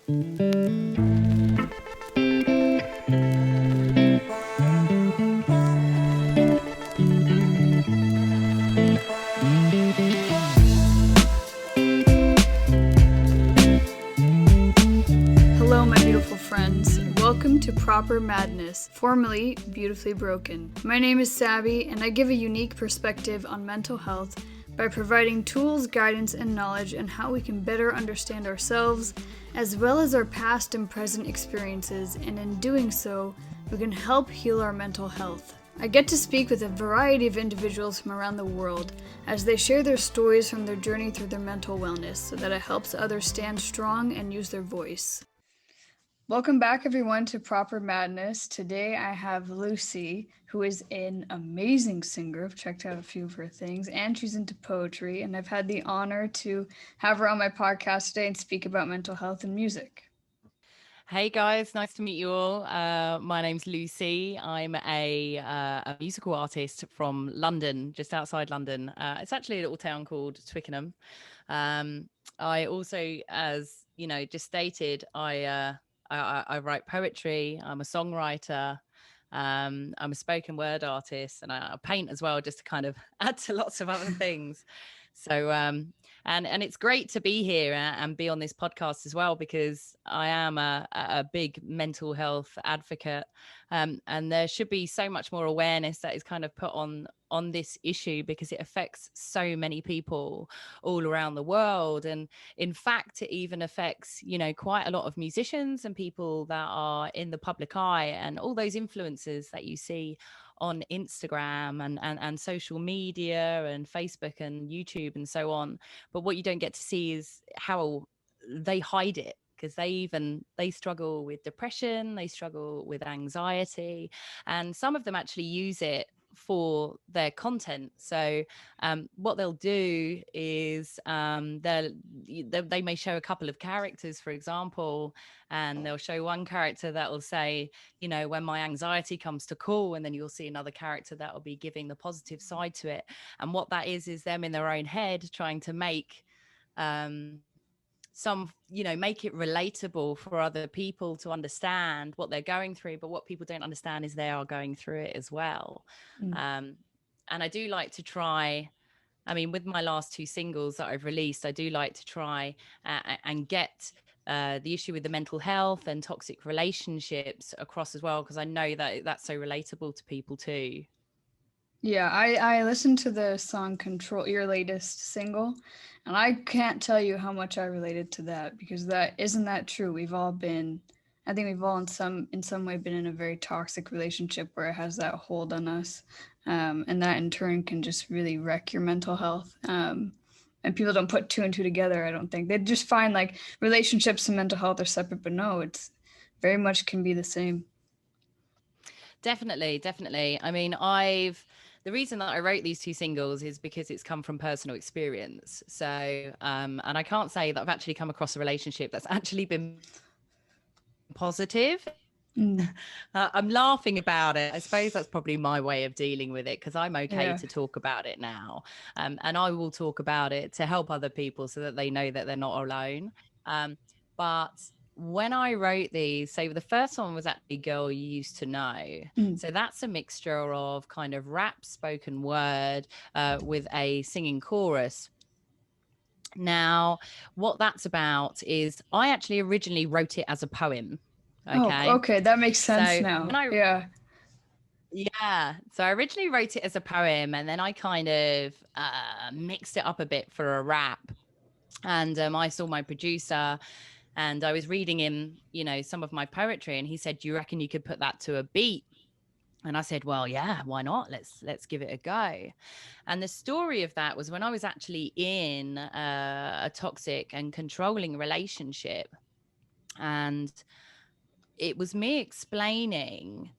Hello, my beautiful friends. Welcome to Proper Madness, formerly Beautifully Broken. My name is Savvy, and I give a unique perspective on mental health by providing tools, guidance, and knowledge on how we can better understand ourselves, as well as our past and present experiences, and in doing so, we can help heal our mental health. I get to speak with a variety of individuals from around the world as they share their stories from their journey through their mental wellness so that it helps others stand strong and use their voice. Welcome back, everyone, to Proper Madness. Today I have Lu.Ci, who is an amazing singer. I've checked out a few of her things, and she's into poetry, and I've had the honor to have her on my podcast today and speak about mental health and music. Hey guys, nice to meet you all. My name's Lu.Ci. I'm a musical artist from London, just outside London. It's actually a little town called Twickenham. I also, as you know, just stated, I write poetry. I'm a songwriter. I'm a spoken word artist, and I paint as well, just to kind of add to lots of other things. So, and it's great to be here and be on this podcast as well, because I am a big mental health advocate, and there should be so much more awareness that is kind of put on this issue, because it affects so many people all around the world. And in fact, it even affects, you know, quite a lot of musicians and people that are in the public eye, and all those influencers that you see on Instagram and social media and Facebook and YouTube and so on. But what you don't get to see is how they hide it, because they struggle with depression, they struggle with anxiety, and some of them actually use it for their content. So what they'll do is they may show a couple of characters, for example, and they'll show one character that will say, you know, when my anxiety comes to call, and then you'll see another character that will be giving the positive side to it. And what that is them in their own head trying to make make it relatable for other people to understand what they're going through. But what people don't understand is they are going through it as well. And I do like to try, I mean, with my last two singles that I've released, I do like to try and get the issue with the mental health and toxic relationships across as well, because I know that that's so relatable to people too. Yeah, I listened to the song Control, your latest single, and I can't tell you how much I related to that, because isn't that true? I think we've all in some way been in a very toxic relationship where it has that hold on us, and that in turn can just really wreck your mental health. And people don't put two and two together, I don't think. They just find like relationships and mental health are separate, but no, it's very much can be the same. Definitely. I mean, the reason that I wrote these two singles is because it's come from personal experience. So, and I can't say that I've actually come across a relationship that's actually been positive. I'm laughing about it. I suppose that's probably my way of dealing with it, because I'm okay to talk about it now. And I will talk about it to help other people so that they know that they're not alone. But when I wrote these, so the first one was actually Girl You Used to Know. So that's a mixture of kind of rap, spoken word, with a singing chorus. Now, what that's about is I actually originally wrote it as a poem. Okay. Oh, okay. That makes sense So now. Yeah. So I originally wrote it as a poem, and then I kind of mixed it up a bit for a rap. And I saw my producer, and I was reading him, you know, some of my poetry, and he said, "Do you reckon you could put that to a beat?" And I said, well, yeah, why not? Let's give it a go. And the story of that was when I was actually in a toxic and controlling relationship. And it was me explaining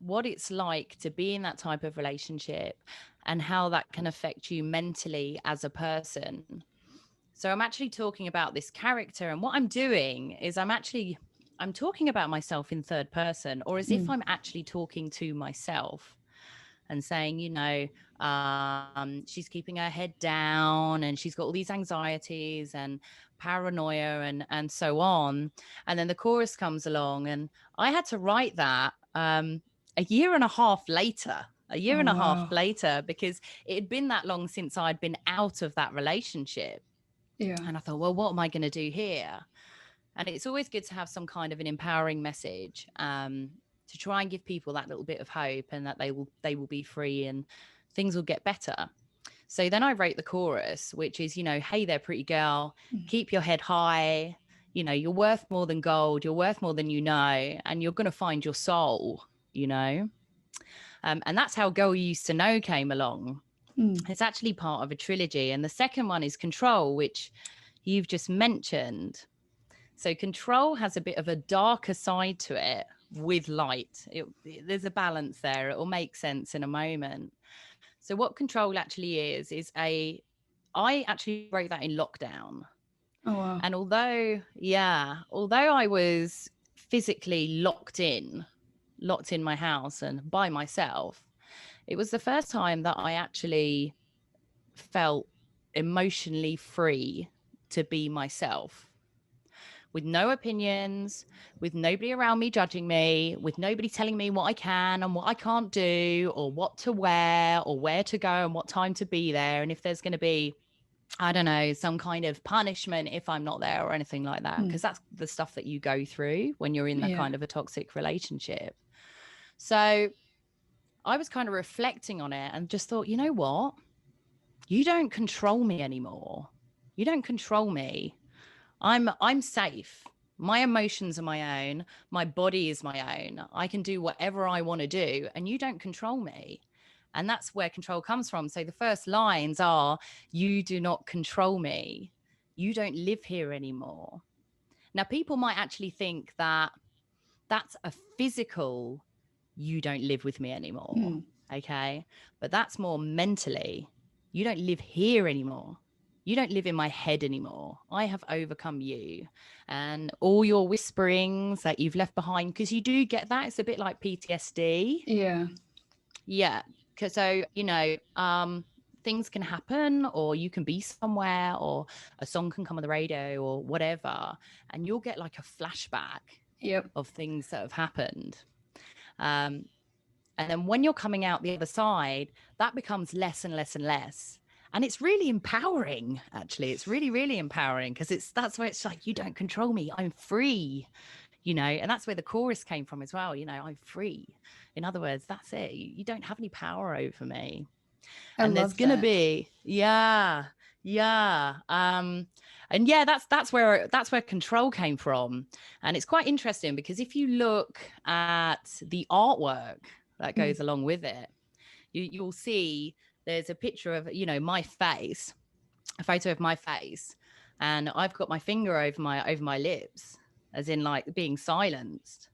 what it's like to be in that type of relationship and how that can affect you mentally as a person. So I'm actually talking about this character, and what I'm doing is I'm talking about myself in third person, or as if I'm actually talking to myself and saying, you know, She's keeping her head down, and she's got all these anxieties and paranoia and so on. And then the chorus comes along, and I had to write that a year and a half later. Oh, wow. Because it had been that long since I'd been out of that relationship. Yeah. And I thought, well, what am I going to do here? And it's always good to have some kind of an empowering message, to try and give people that little bit of hope, and that they will be free and things will get better. So then I wrote the chorus, which is, hey there, pretty girl, keep your head high. You're worth more than gold. You're worth more than and you're going to find your soul, and that's how Girl You Used to Know came along. It's actually part of a trilogy. And the second one is Control, which you've just mentioned. So Control has a bit of a darker side to it with light. There's a balance there. It will make sense in a moment. So what Control actually is I actually wrote that in lockdown. Oh, wow. And although I was physically locked in my house and by myself, it was the first time that I actually felt emotionally free to be myself, with no opinions, with nobody around me judging me, with nobody telling me what I can and what I can't do, or what to wear, or where to go and what time to be there. And if there's going to be, I don't know, some kind of punishment if I'm not there or anything like that, because that's the stuff that you go through when you're in that kind of a toxic relationship. So I was kind of reflecting on it and just thought, you know what? You don't control me anymore. You don't control me. I'm safe. My emotions are my own. My body is my own. I can do whatever I want to do, and you don't control me. And that's where control comes from. So the first lines are, you do not control me. You don't live here anymore. Now, people might actually think that that's a physical, you don't live with me anymore. Okay. But that's more mentally. You don't live here anymore. You don't live in my head anymore. I have overcome you and all your whisperings that you've left behind, because you do get that. It's a bit like PTSD. Yeah. Yeah. So, things can happen, or you can be somewhere, or a song can come on the radio or whatever, and you'll get like a flashback of things that have happened. And then when you're coming out the other side, that becomes less and less and less. And it's really empowering, actually. It's really, really empowering, because that's where it's like, you don't control me. I'm free, and that's where the chorus came from as well. I'm free. In other words, that's it. You don't have any power over me. And there's going to be, and that's where control came from. And it's quite interesting, because if you look at the artwork that goes along with it, you'll see there's a picture of, my face, a photo of my face, and I've got my finger over my lips, as in like being silenced.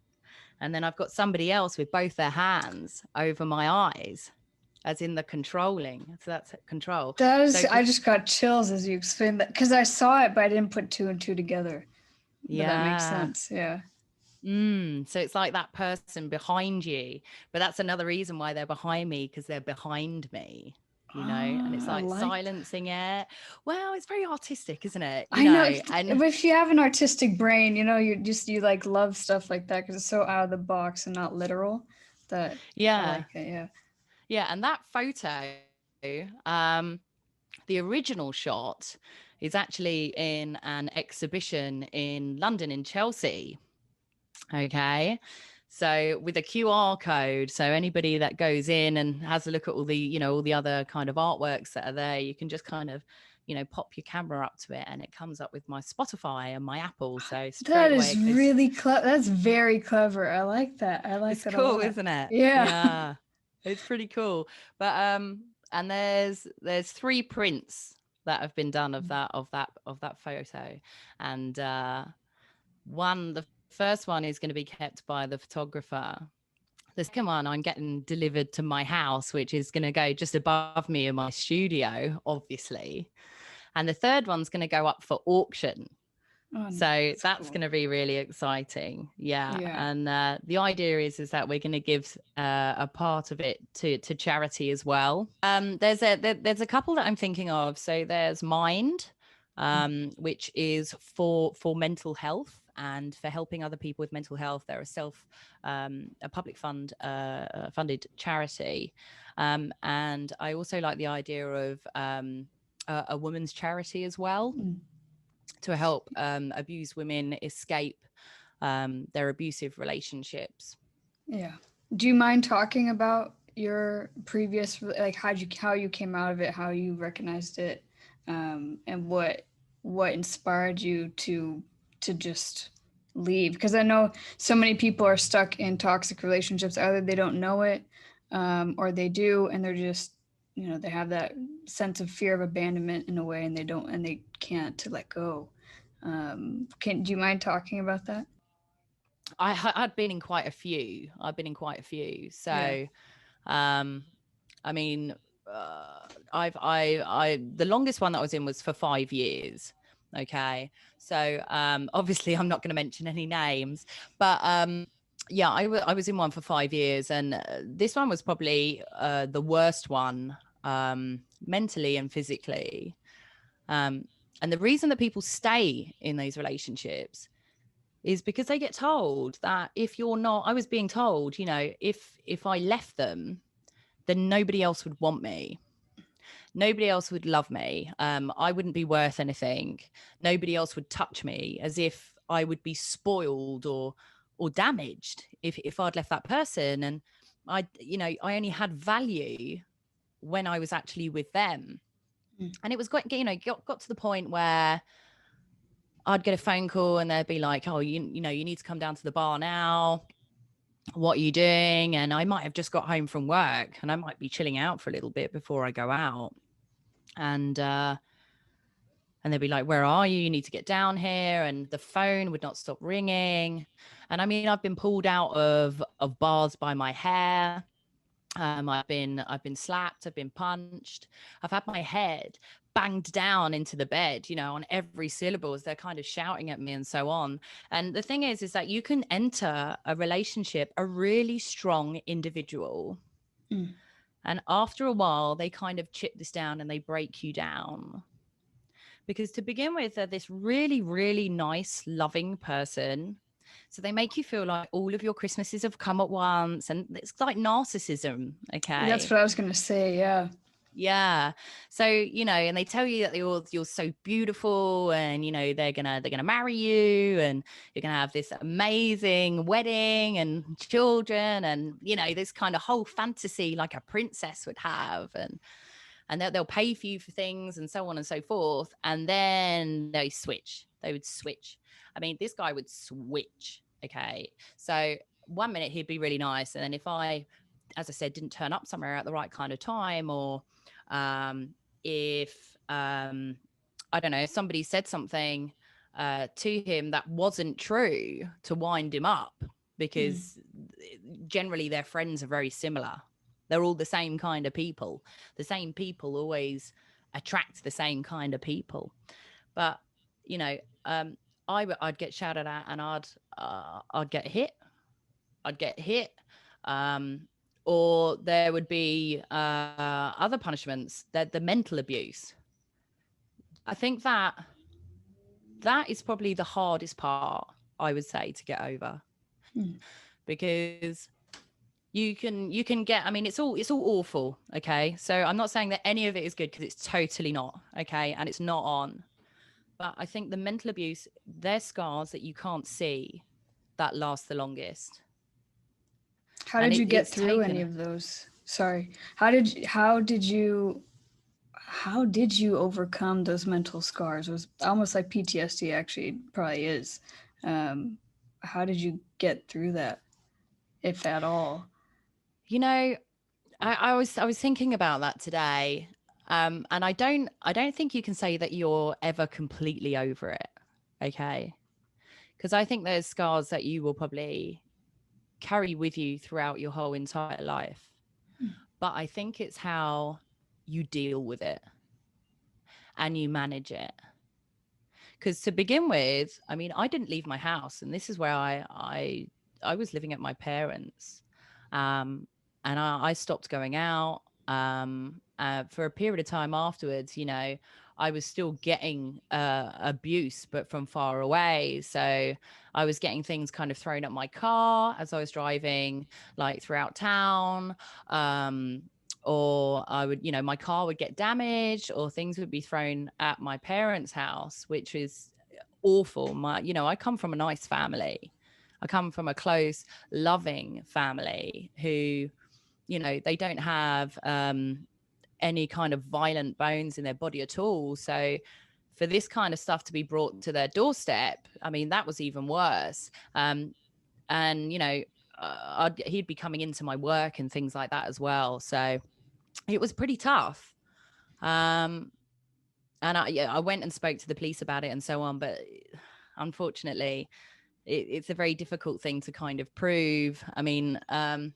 And then I've got somebody else with both their hands over my eyes, as in the controlling. So that's control. I just got chills as you explained that, because I saw it, but I didn't put two and two together. But that makes sense. Yeah. So it's like that person behind you, but that's another reason why they're behind me, because they're behind me, and it's like silencing it. Well, it's very artistic, isn't it? I know. If you have an artistic brain, you like love stuff like that, because it's so out of the box and not literal. I like it. Yeah. And that photo, the original shot is actually in an exhibition in London, in Chelsea. Okay. So with a QR code, so anybody that goes in and has a look at all the, all the other kind of artworks that are there, you can just kind of, pop your camera up to it, and it comes up with my Spotify and my Apple. So that is really clever. That's very clever. I like that. It's cool, isn't it? Yeah. It's pretty cool. But and there's 3 prints that have been done of that photo, and the first one is going to be kept by the photographer. The second one I'm getting delivered to my house, which is going to go just above me in my studio, obviously. And the third one's going to go up for auction. So that's cool. going to be really exciting. Yeah. Yeah. And the idea is that we're going to give a part of it to charity as well. There's a couple that I'm thinking of. So there's Mind, which is for mental health and for helping other people with mental health. They're a public funded charity. And I also like the idea of a women's charity as well, to help abused women escape their abusive relationships. Yeah. Do you mind talking about your previous, like how you came out of it, how you recognized it, and what inspired you to just leave? Because I know so many people are stuck in toxic relationships. Either they don't know it, or they do, and they're just, they have that sense of fear of abandonment in a way, and they can't to let go. Do you mind talking about that? I'd been in quite a few. Yeah. So, I mean, the longest one that I was in was for 5 years. Okay. So, obviously I'm not going to mention any names, but, yeah, I was in one for 5 years, and this one was probably the worst one, mentally and physically. And the reason that people stay in these relationships is because they get told that if you're not, I was being told, if I left them, then nobody else would want me. Nobody else would love me. I wouldn't be worth anything. Nobody else would touch me, as if I would be spoiled or damaged if I'd left that person. And I only had value when I was actually with them. And it was got to the point where I'd get a phone call and they'd be like, oh, you need to come down to the bar now. What are you doing? And I might have just got home from work and I might be chilling out for a little bit before I go out. And they'd be like, where are you? You need to get down here. And the phone would not stop ringing. And I mean, I've been pulled out of bars by my hair. I've been slapped. I've been punched. I've had my head banged down into the bed, on every syllable as they're kind of shouting at me and so on. And the thing is that you can enter a relationship, a really strong individual. And after a while, they kind of chip this down and they break you down. Because to begin with, they're this really, really nice, loving person. So they make you feel like all of your Christmases have come at once. And it's like narcissism. Okay. That's what I was going to say. Yeah. Yeah. So, and they tell you that you're so beautiful and, they're going to marry you and you're going to have this amazing wedding and children and, this kind of whole fantasy like a princess would have. And they'll pay for you for things and so on and so forth. And then they would switch. I mean, this guy would switch. Okay. So 1 minute he'd be really nice. And then if I, as I said, didn't turn up somewhere at the right kind of time, or if, I don't know, somebody said something to him that wasn't true to wind him up, because generally their friends are very similar. They're all the same kind of people. The same people always attract the same kind of people. But, I'd get shouted at and I'd get hit. Or there would be other punishments, the mental abuse. I think that is probably the hardest part, I would say, to get over. Because you can get, I mean, it's all awful. Okay. So I'm not saying that any of it is good, because it's totally not. Okay. And it's not on. But I think the mental abuse, they're scars that you can't see that last the longest. How did you get through any of those? Sorry. How did you overcome those mental scars? It was almost like PTSD, actually, probably is. How did you get through that, if at all? I was thinking about that today. And I don't think you can say that you're ever completely over it. Okay. Because I think there's scars that you will probably carry with you throughout your whole entire life. But I think it's how you deal with it and you manage it. Because to begin with, I mean, I didn't leave my house, and this is where I was living at my parents, and I stopped going out for a period of time afterwards. You know, I was still getting abuse, but from far away. So I was getting things kind of thrown at my car as I was driving, like throughout town. Or I would, you know, my car would get damaged, or things would be thrown at my parents' house, which is awful. You know, I come from a nice family. I come from a close, loving family who, you know, they don't have any kind of violent bones in their body at all. So for this kind of stuff to be brought to their doorstep, I mean, that was even worse. And, you know, he'd be coming into my work and things like that as well. So it was pretty tough. And I went and spoke to the police about it and so on. But unfortunately, it's a very difficult thing to kind of prove. I mean, I'm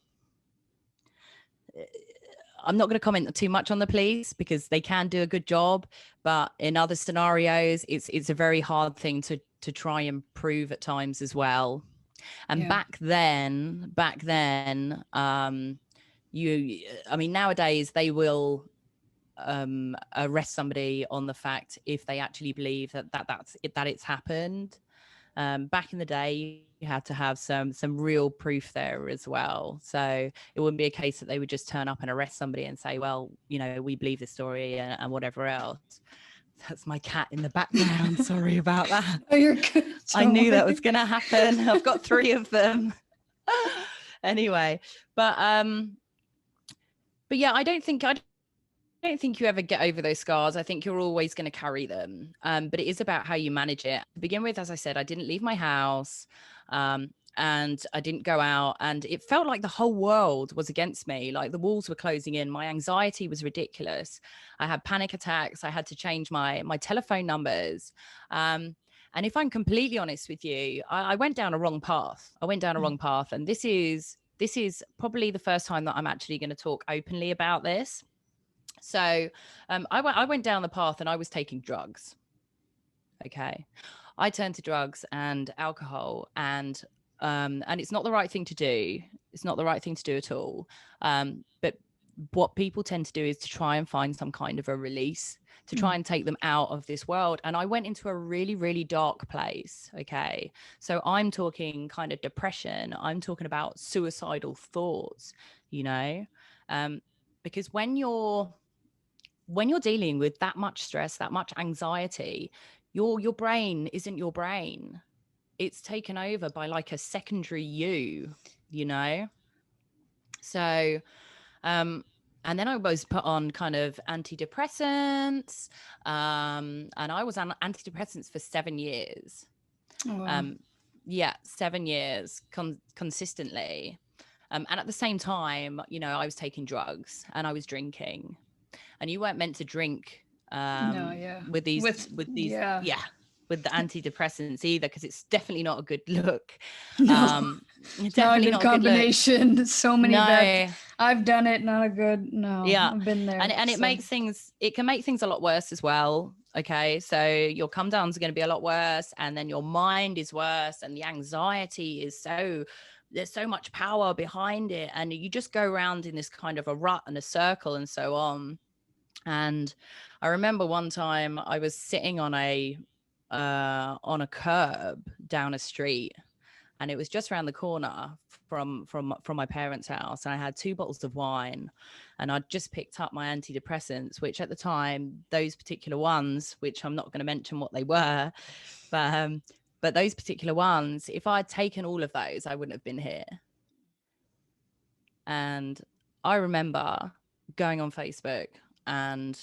not going to comment too much on the police because they can do a good job, but in other scenarios, it's a very hard thing to try and prove at times as well. And back then, I mean, nowadays they will arrest somebody on the fact if they actually believe that it's happened. Back in the day, you had to have some real proof there as well. So it wouldn't be a case that they would just turn up and arrest somebody and say, well, you know, we believe this story and whatever else. That's my cat in the background. Sorry about that. Oh, you're good. I knew that was going to happen. I've got 3 of them. Anyway, but yeah, I don't think you ever get over those scars. I think you're always going to carry them. But it is about how you manage it. To begin with, as I said, I didn't leave my house. And I didn't go out, and it felt like the whole world was against me. Like the walls were closing in. My anxiety was ridiculous. I had panic attacks. I had to change my telephone numbers. And if I'm completely honest with you, I went down a wrong path. And this is probably the first time that I'm actually going to talk openly about this. So I went down the path and I was taking drugs. Okay. I turned to drugs and alcohol, and it's not the right thing to do. It's not the right thing to do at all. But what people tend to do is to try and find some kind of a release, to try and take them out of this world. And I went into a really, really dark place. Okay. So I'm talking kind of depression. I'm talking about suicidal thoughts, you know, because when you're dealing with that much stress, that much anxiety, your brain isn't your brain. It's taken over by like a secondary you know? So, and then I was put on kind of antidepressants, and I was on antidepressants for 7 years. Oh, wow. 7 years consistently. And at the same time, you know, I was taking drugs and I was drinking, and you weren't meant to drink with the antidepressants either, because it's definitely not a good look. Definitely not a good combination. So many bad. I've done it. Not a good. No. Yeah, I've been there. And it makes things. It can make things a lot worse as well. Okay, so your come downs are going to be a lot worse, and then your mind is worse, and the anxiety is there's so much power behind it, and you just go around in this kind of a rut and a circle and so on. And I remember one time I was sitting on a curb down a street, and it was just around the corner from my parents' house, and I had 2 bottles of wine, and I'd just picked up my antidepressants, which at the time, those particular ones, which I'm not going to mention what they were, but those particular ones, if I'd taken all of those, I wouldn't have been here. And I remember going on Facebook and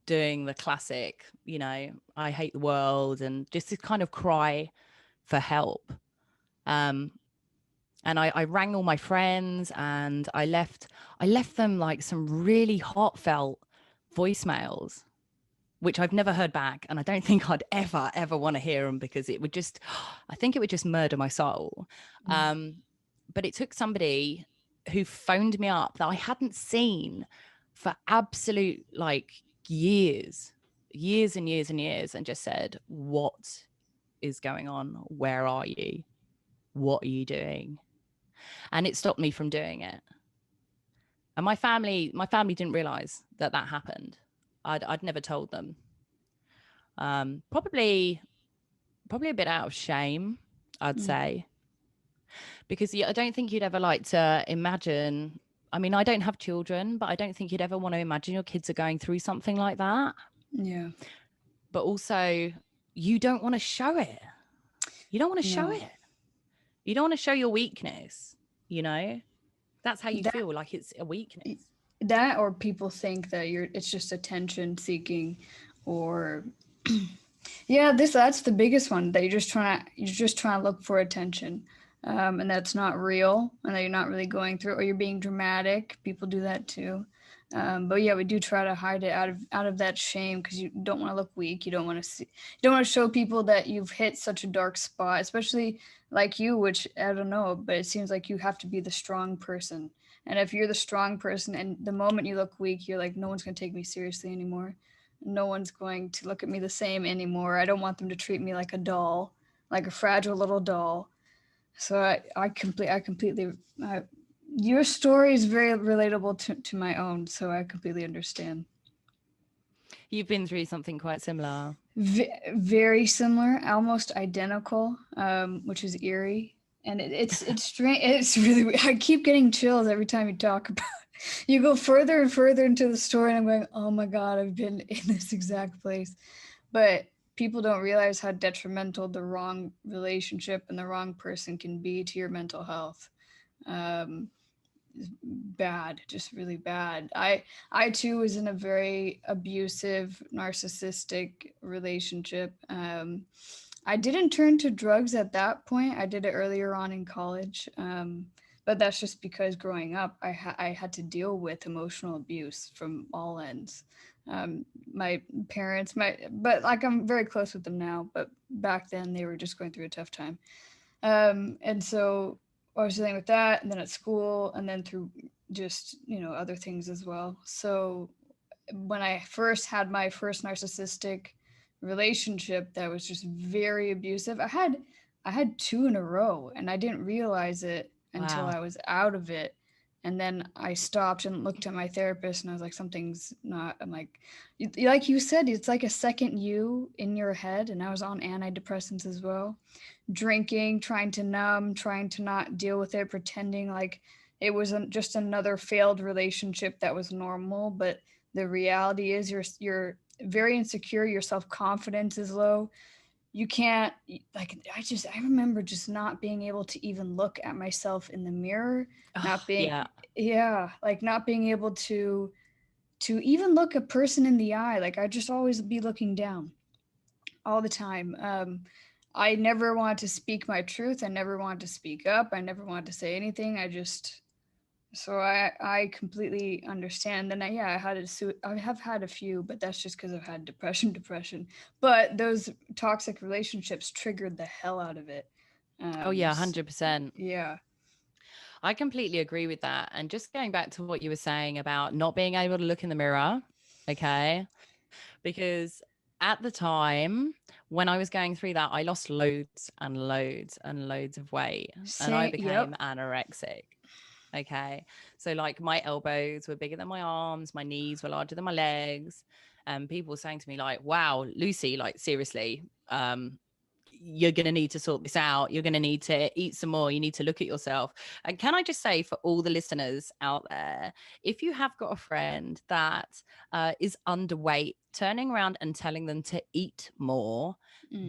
doing the classic, you know, I hate the world, and just this kind of cry for help. And I rang all my friends, and I left them like some really heartfelt voicemails, which I've never heard back. And I don't think I'd ever want to hear them, because I think it would just murder my soul. But it took somebody who phoned me up that I hadn't seen for absolute like years. years and years and years and just said, what is going on? Where are you? What are you doing? And it stopped me from doing it. And my family didn't realize that happened. I'd never told them. Probably a bit out of shame, I'd say, because I don't think you'd ever like to imagine. I mean, I don't have children, but I don't think you'd ever want to imagine your kids are going through something like that. Yeah. But also, you don't want to show it. You don't want to show No. it. You don't want to show your weakness, you know? That's how you feel, like it's a weakness. That, or people think that it's just attention seeking, or yeah, that's the biggest one, that you're just trying to look for attention, and that's not real, and that you're not really going through, or you're being dramatic. People do that too. But yeah, we do try to hide it out of that shame, because you don't want to look weak. You don't want to show people that you've hit such a dark spot, especially like you, which I don't know, but it seems like you have to be the strong person. And if you're the strong person, and the moment you look weak, you're like, no one's going to take me seriously anymore. No one's going to look at me the same anymore. I don't want them to treat me like a doll, like a fragile little doll. So I completely, your story is very relatable to my own. So I completely understand. You've been through something quite similar. Very similar, almost identical, which is eerie. And it's strange. It's really, I keep getting chills every time you talk about it. You go further and further into the story, and I'm going, oh my God, I've been in this exact place. But people don't realize how detrimental the wrong relationship and the wrong person can be to your mental health. Um, Bad, just really bad. I too was in a very abusive, narcissistic relationship. I didn't turn to drugs at that point. I did it earlier on in college. But that's just because growing up, I had to deal with emotional abuse from all ends. My parents, but like, I'm very close with them now. But back then, they were just going through a tough time. And so I was dealing with that, and then at school, and then through just, other things as well. So when I first had my first narcissistic relationship that was just very abusive, I had two in a row, and I didn't realize it until Wow. I was out of it. And then I stopped and looked at my therapist, and I was like, something's not. I'm like, like you said, it's like a second you in your head. And I was on antidepressants as well, drinking, trying to numb, trying to not deal with it, pretending like it was just another failed relationship that was normal. But the reality is, you're very insecure. Your self-confidence is low. You can't, like, I remember just not being able to even look at myself in the mirror, Oh, not being, yeah. yeah, like not being able to even look a person in the eye. Like, I just always be looking down all the time. I never wanted to speak my truth. I never wanted to speak up. I never wanted to say anything. So I completely understand. And I have had a few, but that's just because I've had depression. But those toxic relationships triggered the hell out of it. Oh, yeah, 100%. Yeah. I completely agree with that. And just going back to what you were saying about not being able to look in the mirror, okay? Because at the time when I was going through that, I lost loads and loads and loads of weight, and I Say, became yep. anorexic. Okay. So, like, my elbows were bigger than my arms, my knees were larger than my legs. And people were saying to me, like, wow, Lu.Ci, like, seriously, you're going to need to sort this out. You're going to need to eat some more. You need to look at yourself. And can I just say, for all the listeners out there, if you have got a friend that is underweight, turning around and telling them to eat more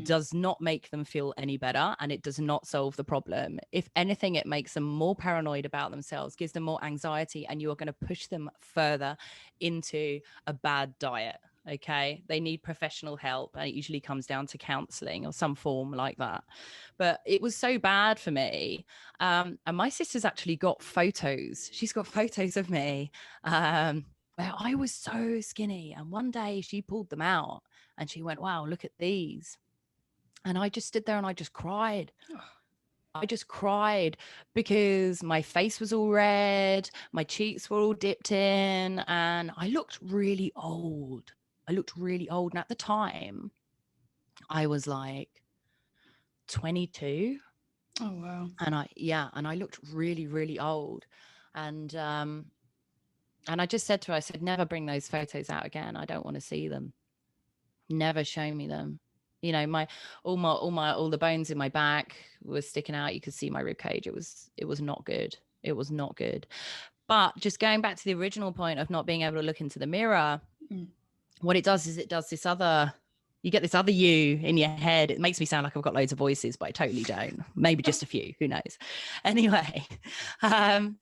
does not make them feel any better, and it does not solve the problem. If anything, it makes them more paranoid about themselves, gives them more anxiety, and you are going to push them further into a bad diet. Okay, they need professional help, and it usually comes down to counseling or some form like that. But it was so bad for me, and my sister's actually got photos. She's got photos of me where I was so skinny, and one day she pulled them out and she went, wow, look at these. And I just stood there and I just cried. I just cried because my face was all red, my cheeks were all dipped in, and I looked really old. I looked really old. And at the time, I was like 22. Oh, wow. And I looked really, really old. And I just said to her, I said, never bring those photos out again. I don't want to see them. Never show me them. You know, all the bones in my back were sticking out. You could see my rib cage. It was not good. It was not good. But just going back to the original point of not being able to look into the mirror, what it does is it does this other, you get this other you in your head. It makes me sound like I've got loads of voices, but I totally don't. Maybe just a few, who knows? Anyway, then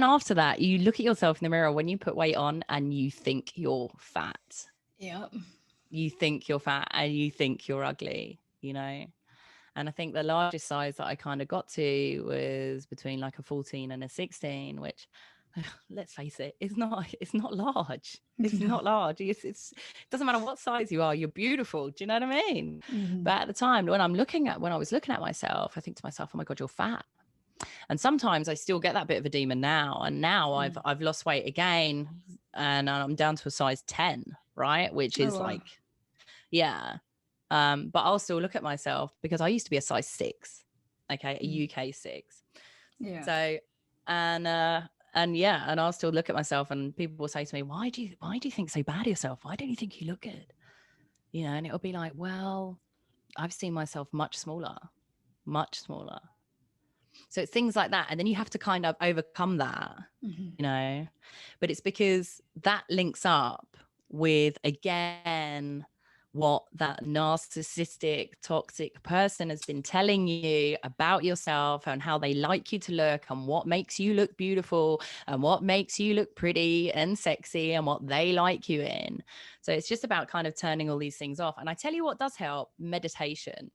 after that, you look at yourself in the mirror when you put weight on and you think you're fat. Yep. You think you're fat and you think you're ugly, you know? And I think the largest size that I kind of got to was between like a 14 and a 16, which let's face it, it's not large. It's not large. It doesn't matter what size you are, you're beautiful. Do you know what I mean? But at the time when I was looking at myself, I think to myself, oh my God, you're fat. And sometimes I still get that bit of a demon now. And now I've lost weight again and I'm down to a size 10, right? Which is but I'll still look at myself because I used to be a size 6, okay, a UK 6. Yeah. So, and I'll still look at myself and people will say to me, why do you think so bad of yourself? Why don't you think you look good? You know, and it'll be like, well, I've seen myself much smaller. So it's things like that. And then you have to kind of overcome that, you know, but it's because that links up with, again, what that narcissistic, toxic person has been telling you about yourself and how they like you to look and what makes you look beautiful and what makes you look pretty and sexy and what they like you in. So it's just about kind of turning all these things off. And I tell you what does help: meditation.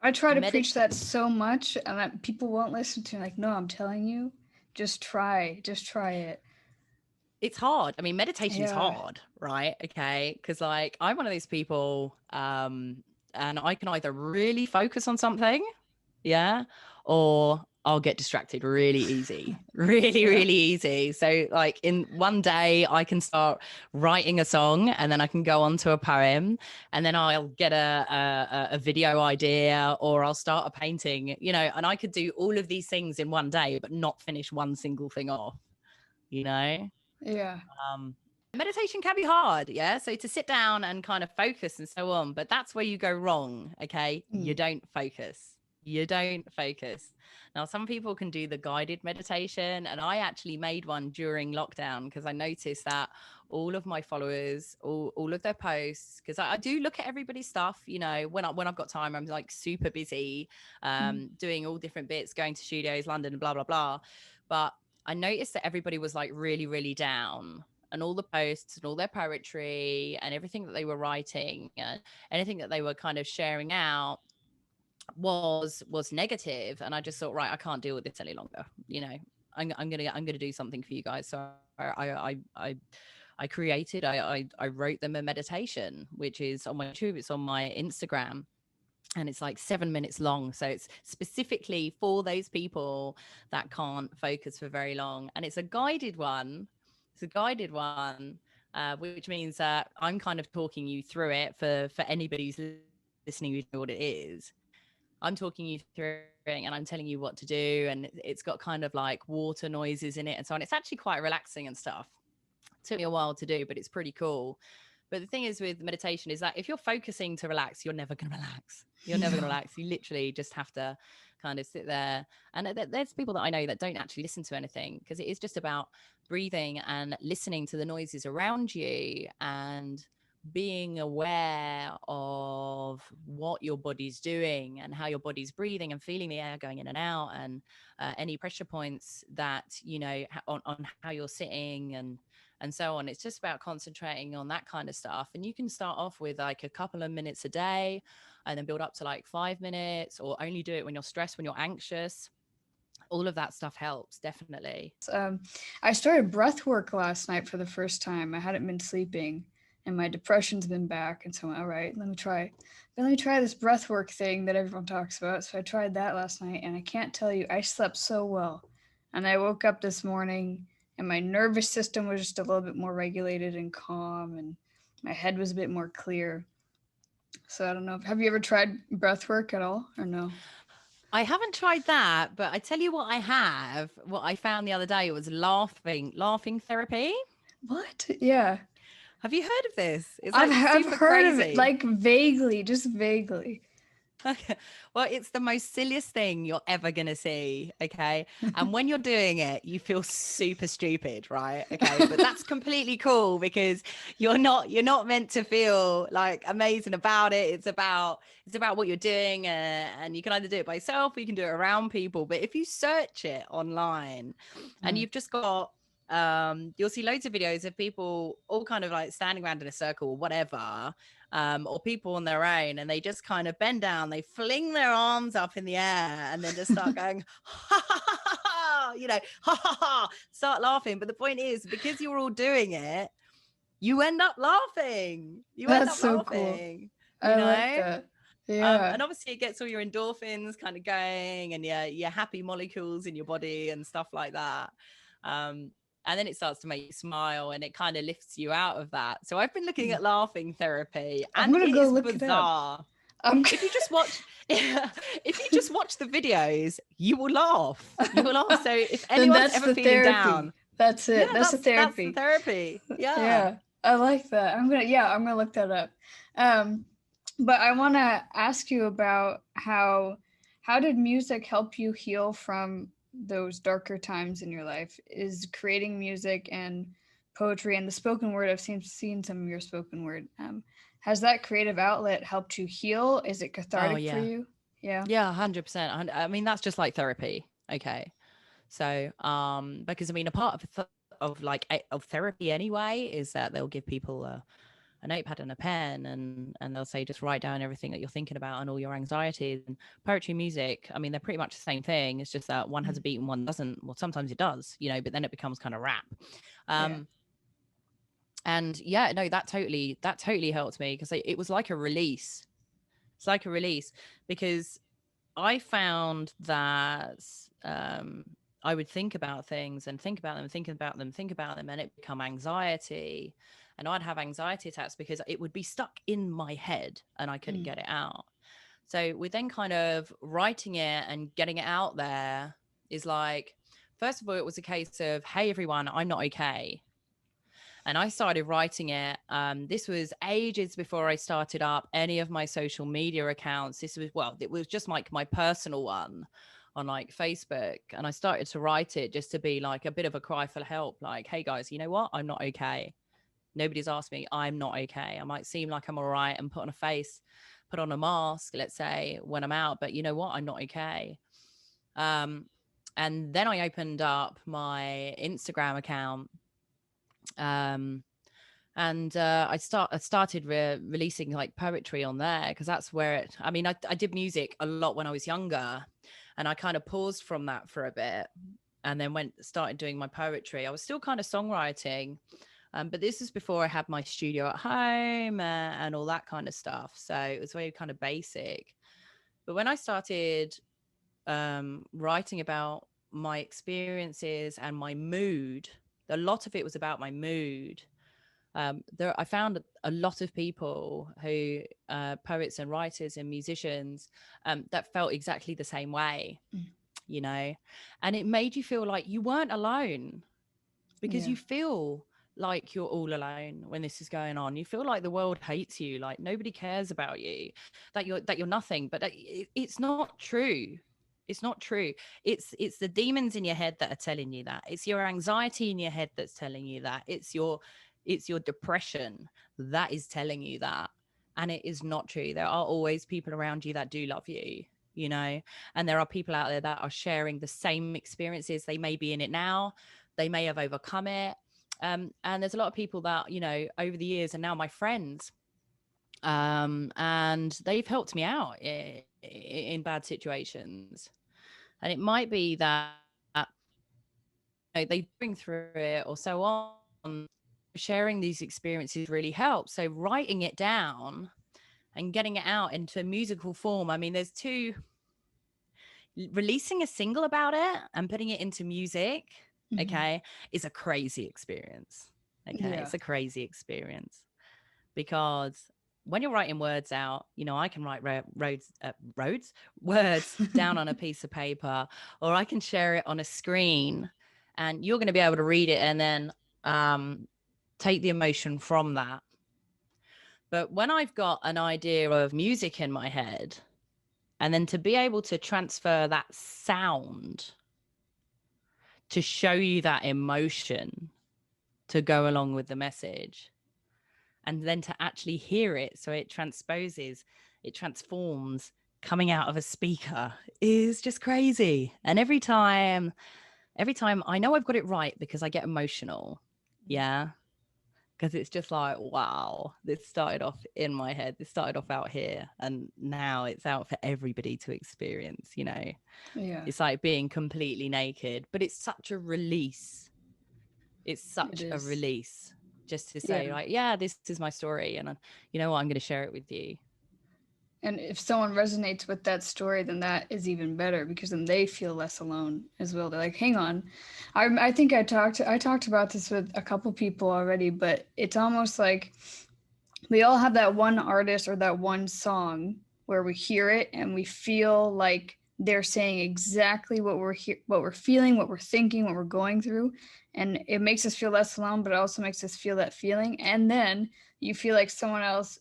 I try to preach that so much and that people won't listen to me. Like, no, I'm telling you, just try it. It's hard. I mean, meditation is hard, right? Okay. Because like I'm one of these people, and I can either really focus on something, or I'll get distracted really easy, really easy. So like in one day I can start writing a song and then I can go on to a poem and then I'll get a video idea or I'll start a painting, you know, and I could do all of these things in one day, but not finish one single thing off, you know? Yeah. Meditation can be hard, so to sit down and kind of focus and so on, but that's where you go wrong. Okay, you don't focus. Now some people can do the guided meditation, and I actually made one during lockdown because I noticed that all of my followers, all of their posts, because I do look at everybody's stuff, you know, when I've got time. I'm like super busy doing all different bits, going to studios, London, blah blah blah, but I noticed that everybody was like really, really down, and all the posts and all their poetry and everything that they were writing and anything that they were kind of sharing out was negative. And I just thought, right, I can't deal with this any longer. You know, I'm gonna do something for you guys. So I wrote them a meditation, which is on my YouTube, it's on my Instagram. And it's like 7 minutes long. So it's specifically for those people that can't focus for very long. And it's a guided one. Which means that I'm kind of talking you through it for anybody who's listening who know what it is. I'm talking you through it and I'm telling you what to do. And it's got kind of like water noises in it and so on. It's actually quite relaxing and stuff. It took me a while to do, but it's pretty cool. But the thing is with meditation is that if you're focusing to relax, you're never going to relax. You're never going to relax. You literally just have to kind of sit there. And there's people that I know that don't actually listen to anything because it is just about breathing and listening to the noises around you and being aware of what your body's doing and how your body's breathing and feeling the air going in and out and any pressure points that, you know, on how you're sitting and so on. It's just about concentrating on that kind of stuff. And you can start off with like a couple of minutes a day and then build up to like 5 minutes, or only do it when you're stressed, when you're anxious. All of that stuff helps, definitely. I started breath work last night for the first time. I hadn't been sleeping and my depression's been back. And so, all right, let me try this breath work thing that everyone talks about. So I tried that last night and I can't tell you, I slept so well. And I woke up this morning and my nervous system was just a little bit more regulated and calm, and my head was a bit more clear. So I don't know. Have you ever tried breath work at all or no? I haven't tried that, but I tell you what I have. What I found the other day was laughing therapy. What? Yeah. Have you heard of this? It's I've like I've super heard of it crazy. like vaguely, just vaguely. Okay. Well, it's the most silliest thing you're ever going to see. Okay. And when you're doing it, you feel super stupid, right? Okay. But that's completely cool because you're not meant to feel like amazing about it. It's about what you're doing. And you can either do it by yourself or you can do it around people. But if you search it online and you've just got, you'll see loads of videos of people all kind of like standing around in a circle or whatever, or people on their own, and they just kind of bend down, they fling their arms up in the air and then just start going, ha, ha, ha, ha, ha, ha, ha, ha, start laughing. But the point is, because you're all doing it, you end up laughing. You end That's up so cool. laughing, you I like know? that. Yeah. And obviously it gets all your endorphins kind of going and your happy molecules in your body and stuff like that. And then it starts to make you smile and it kind of lifts you out of that. So I've been looking at laughing therapy I'm and gonna it go is look it up. bizarre. I'm If you just watch the videos, you will laugh. You will laugh. So if Then anyone's that's ever the feeling therapy. down, That's yeah, it. That's the that's the therapy. therapy. Yeah. Yeah. I like that. I'm gonna look that up. Um but I wanna ask you about how did music help you heal from those darker times in your life? Is creating music and poetry and the spoken word, I've seen some of your spoken word. Has that creative outlet helped you heal? Is it Oh cathartic for yeah. you? Yeah. Yeah, 100%. I mean, that's just like therapy. Okay. So, because I mean, a part of therapy anyway is that they'll give people a notepad and a pen, and they'll say just write down everything that you're thinking about and all your anxieties. And poetry, music, I mean, they're pretty much the same thing. It's just that one has a beat and one doesn't. Well, sometimes it does, but then it becomes kind of rap. Yeah. And yeah, no, that totally helped me because it was like a release. It's like a release because I found that I would think about things and think about them, think about them, and it become anxiety. And I'd have anxiety attacks because it would be stuck in my head and I couldn't get it out. So with then kind of writing it and getting it out there is like, first of all, it was a case of, hey, everyone, I'm not okay. And I started writing it. This was ages before I started up any of my social media accounts. It was just like my personal one on like Facebook. And I started to write it just to be like a bit of a cry for help. Like, hey guys, you know what? I'm not okay. Nobody's asked me. I'm not okay. I might seem like I'm all right and put on a face, put on a mask, let's say, when I'm out. But you know what? I'm not okay. And then I opened up my Instagram account, and I started releasing like poetry on there because that's where I did music a lot when I was younger, and I kind of paused from that for a bit and then started doing my poetry. I was still kind of songwriting, but this is before I had my studio at home and all that kind of stuff, so it was very kind of basic. But when I started writing about my experiences and my mood, a lot of it was about my mood. I found a lot of people who, poets and writers and musicians, that felt exactly the same way, and it made you feel like you weren't alone because Yeah. you feel like you're all alone when this is going on. You feel like the world hates you, like nobody cares about you, that you're nothing. But it's not true. It's not true. It's the demons in your head that are telling you that. It's your anxiety in your head that's telling you that. It's your depression that is telling you that. And it is not true. There are always people around you that do love you, and there are people out there that are sharing the same experiences. They may be in it now, they may have overcome it. And there's a lot of people that, over the years are now my friends. And they've helped me out in bad situations. And it might be that they bring through it or so on. Sharing these experiences really helps. So writing it down and getting it out into a musical form. I mean, there's two: releasing a single about it and putting it into music okay, is a crazy experience. Okay, it's a crazy experience because when you're writing words out, I can write words down on a piece of paper, or I can share it on a screen, and you're going to be able to read it and then take the emotion from that. But when I've got an idea of music in my head, and then to be able to transfer that sound to show you that emotion to go along with the message, and then to actually hear it, so it transposes, it transforms coming out of a speaker, is just crazy. And every time I know I've got it right because I get emotional. Yeah. Because it's just like, wow, this started off in my head, this started off out here, and now it's out for everybody to experience. It's like being completely naked, but it's such a release. It's such a release just to say, like, yeah, this is my story, and you know what, I'm going to share it with you. And if someone resonates with that story, then that is even better, because then they feel less alone as well. They're like, hang on, I think I talked about this with a couple people already, but it's almost like we all have that one artist or that one song where we hear it and we feel like they're saying exactly what we're feeling, what we're thinking, what we're going through, and it makes us feel less alone, but it also makes us feel that feeling. And then you feel like someone else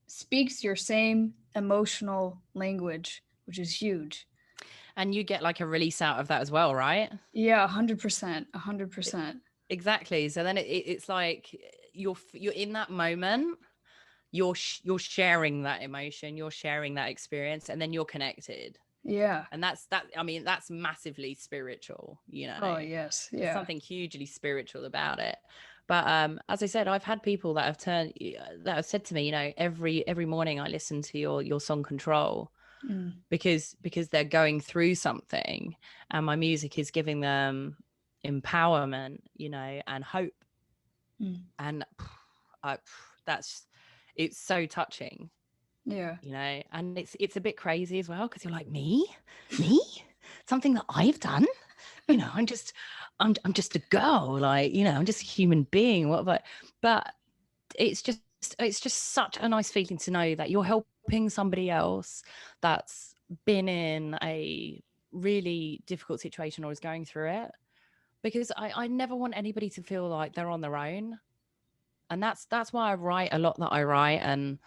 speaks your same emotional language, which is huge. And you get like a release out of that as well, right? Yeah, 100%, 100%. Exactly. So then it's like you're in that moment, you're sharing that emotion, you're sharing that experience, and then you're connected. Yeah. And that's massively spiritual. Oh yes. Yeah. There's something hugely spiritual about it. But as I said, I've had people that have said to me, every morning I listen to your song Control, because they're going through something, and my music is giving them empowerment, and hope. And it's so touching. Yeah. And it's a bit crazy as well, because you're like, me, something that I've done. I'm just a girl, like, I'm just a human being. But it's just such a nice feeling to know that you're helping somebody else that's been in a really difficult situation or is going through it, because I never want anybody to feel like they're on their own. And that's why I write a lot that I write. And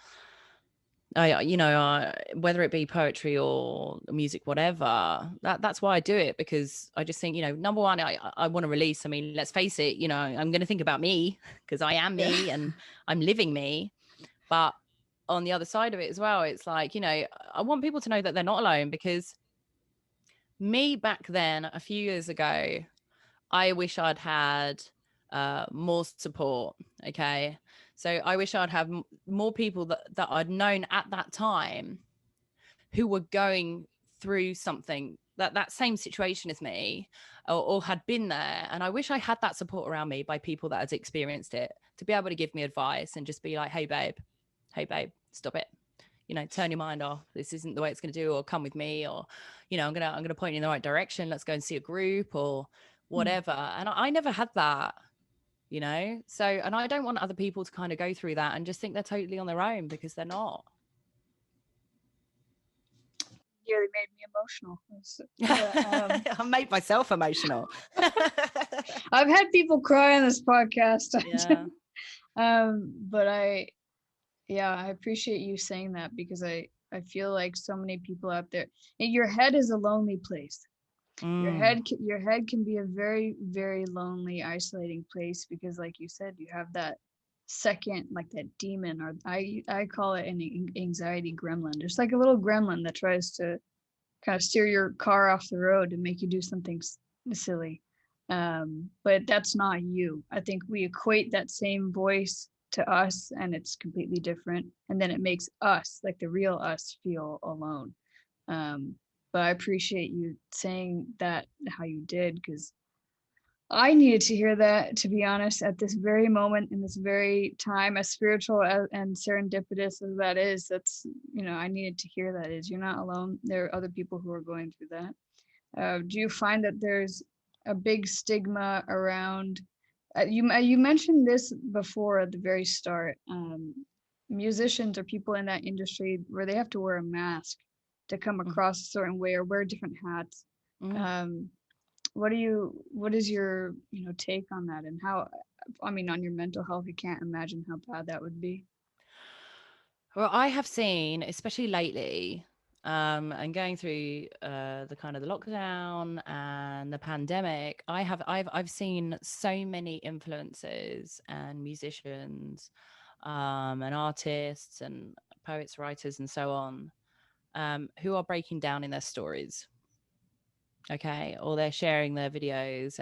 whether it be poetry or music, whatever, that's why I do it, because I just think, number one, I want to release. I mean, let's face it, I'm going to think about me, because I am me and I'm living me. But on the other side of it as well, it's like, I want people to know that they're not alone, because me back then, a few years ago, I wish I'd had more support. Okay. So I wish I'd have more people that I'd known at that time who were going through something, that same situation as me, or had been there. And I wish I had that support around me by people that had experienced it, to be able to give me advice and just be like, hey babe, stop it. Turn your mind off. This isn't the way it's going to do, or come with me, or, I'm going to point you in the right direction. Let's go and see a group or whatever. And I never had that, so, and I don't want other people to kind of go through that and just think they're totally on their own, because they're not. Nearly made me emotional. I made myself emotional. I've had people cry on this podcast. Yeah. But I appreciate you saying that, because I feel like so many people out there, and your head is a lonely place. Your head can be a very, very lonely, isolating place, because like you said, you have that second, like that demon, or I call it an anxiety gremlin. There's like a little gremlin that tries to kind of steer your car off the road and make you do something silly. But that's not you. I think we equate that same voice to us, and it's completely different. And then it makes us, like the real us, feel alone. But I appreciate you saying that, how you did, because I needed to hear that, to be honest, at this very moment, in this very time, as spiritual and serendipitous as that is. That's, I needed to hear that, is you're not alone. There are other people who are going through that. Do you find that there's a big stigma around. You mentioned this before at the very start. Musicians or people in that industry where they have to wear a mask to come Mm, across a certain way or wear different hats. mm. Um, what is your, take on that and how, I mean, on your mental health? I can't imagine how bad that would be. Well, I have seen, especially lately, and going through the kind of the lockdown and the pandemic, I've seen so many influencers and musicians, and artists and poets, writers, and so on, who are breaking down in their stories, okay, or they're sharing their videos,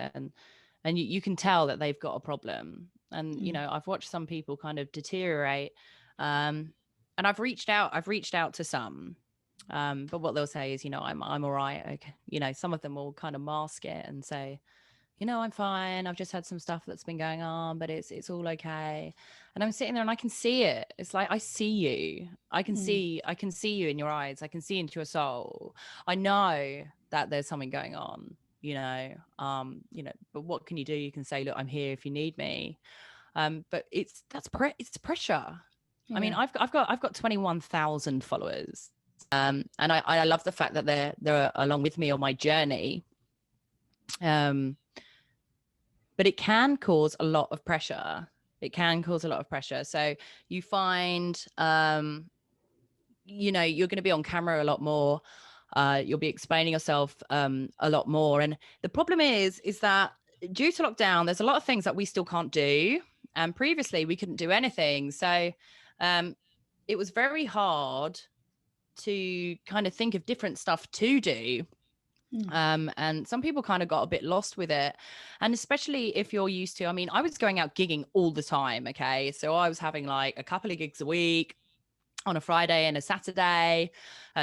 and you can tell that they've got a problem. And Mm, I've watched some people kind of deteriorate, um and I've reached out to some, but what they'll say is, I'm all right, okay. Some of them will kind of mask it and say, I'm fine. I've just had some stuff that's been going on, but it's all okay. And I'm sitting there and I can see it. It's like, I see you. mm, I can see you in your eyes. I can see into your soul. I know that there's something going on, but what can you do? You can say, look, I'm here if you need me. But it's pressure. I mean, yeah. I've got 21,000 followers. And I love the fact that they're along with me on my journey. Um, but it can cause a lot of pressure. It can cause a lot of pressure. So you find, you're going to be on camera a lot more. You'll be explaining yourself a lot more. And the problem is that due to lockdown, there's a lot of things that we still can't do. And previously we couldn't do anything. So um, it was very hard to kind of think of different stuff to do. Mm, And some people kind of got a bit lost with it. And especially if you're used to, I mean, I was going out gigging all the time. Okay. So I was having like a couple of gigs a week on a Friday and a Saturday,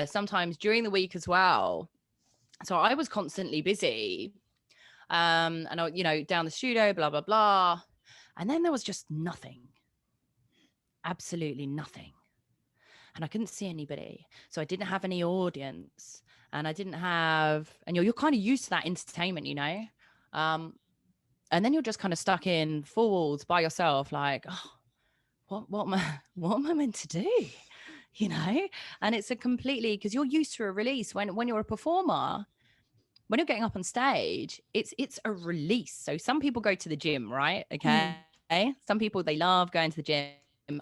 sometimes during the week as well. So I was constantly busy. And I, down the studio, blah, blah, blah. And then there was just nothing, absolutely nothing. And I couldn't see anybody. So I didn't have any audience, and I didn't have, and you're kind of used to that entertainment, Um, and then you're just kind of stuck in four walls by yourself, like, oh, what am I, what am I meant to do? You know? And it's a completely, because you're used to a release when you're a performer, when you're getting up on stage, it's a release. So some people go to the gym, right? mm. Okay. Some people, they love going to the gym.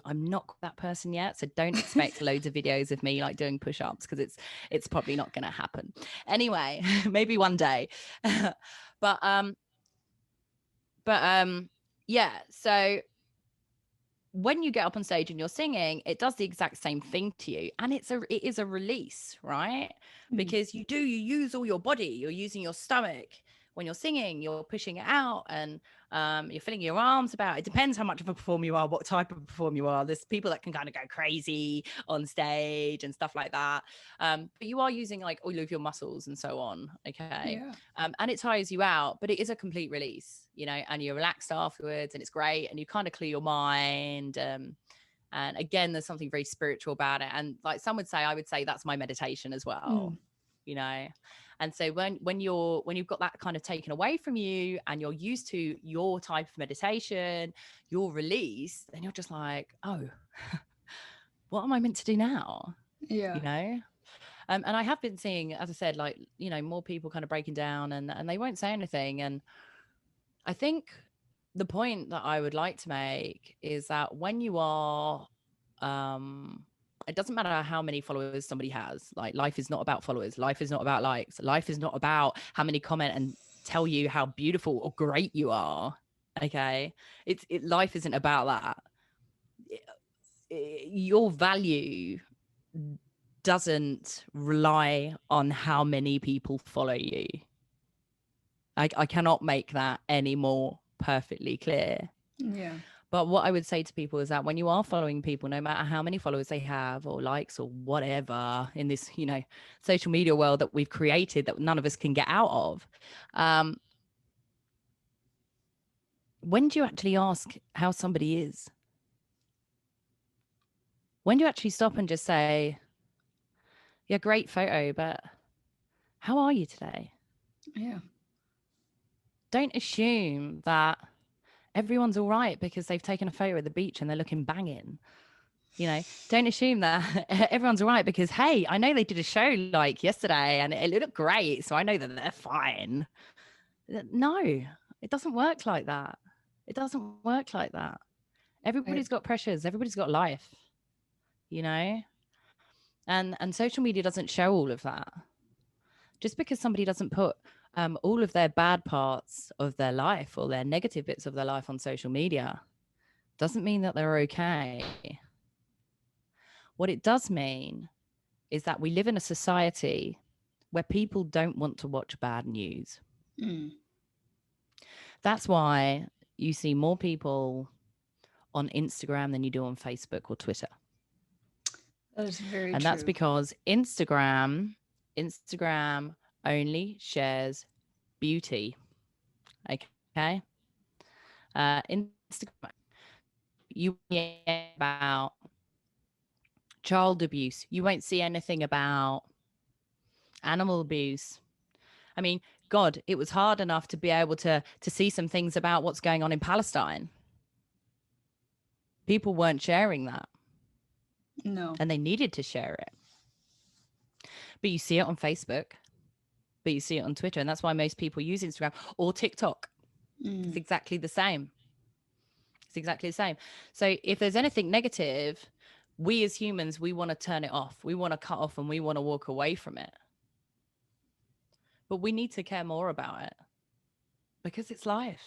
I'm not that person yet, so don't expect loads of videos of me like doing push-ups, because it's probably not going to happen. Anyway, maybe one day. but um yeah, so when you get up on stage and you're singing, it does the exact same thing to you. And it is a release, right? Mm, Because you use all your body, you're using your stomach. When you're singing, you're pushing it out, and you're filling your arms about. It depends how much of a performer you are, what type of performer you are. There's people that can kind of go crazy on stage and stuff like that. But you are using like all of your muscles and so on. Okay. yeah. And it tires you out, but it is a complete release, and you're relaxed afterwards, and it's great, and you kind of clear your mind. And again, there's something very spiritual about it. And like some would say, I would say that's my meditation as well, Mm, you know. And so when you've got that kind of taken away from you, and you're used to your type of meditation, your release, then you're just like, oh, what am I meant to do now? yeah. You know? And I have been seeing, as I said, like, more people kind of breaking down, and they won't say anything. And I think the point that I would like to make is that when you are, it doesn't matter how many followers somebody has. Like, life is not about followers. Life is not about likes. Life is not about how many comment and tell you how beautiful or great you are. Okay. Life isn't about that. Your value doesn't rely on how many people follow you. I cannot make that any more perfectly clear. Yeah. But what I would say to people is that when you are following people, no matter how many followers they have or likes or whatever in this, social media world that we've created that none of us can get out of, when do you actually ask how somebody is? When do you actually stop and just say, yeah, great photo, but how are you today? Yeah. don't assume that everyone's all right because they've taken a photo of the beach and they're looking banging. Don't assume that everyone's all right because, hey, I know they did a show like yesterday and it looked great, so I know that they're fine. No, it doesn't work like that. It doesn't work like that. Everybody's got pressures. Everybody's got life, you know? And social media doesn't show all of that. Just because somebody doesn't put all of their bad parts of their life or their negative bits of their life on social media doesn't mean that they're okay. What it does mean is that we live in a society where people don't want to watch bad news. That's why you see more people on Instagram than you do on Facebook or Twitter. That is very true. And that's because Instagram only shares beauty. Okay. Instagram, you hear about child abuse. You won't see anything about animal abuse. I mean, God, it was hard enough to be able to see some things about what's going on in Palestine. People weren't sharing that. No. And they needed to share it. But you see it on Facebook, but you see it on Twitter. And that's why most people use Instagram or TikTok. It's exactly the same. It's exactly the same. So if there's anything negative, we as humans, we want to turn it off. We want to cut off and we want to walk away from it. But we need to care more about it because it's life.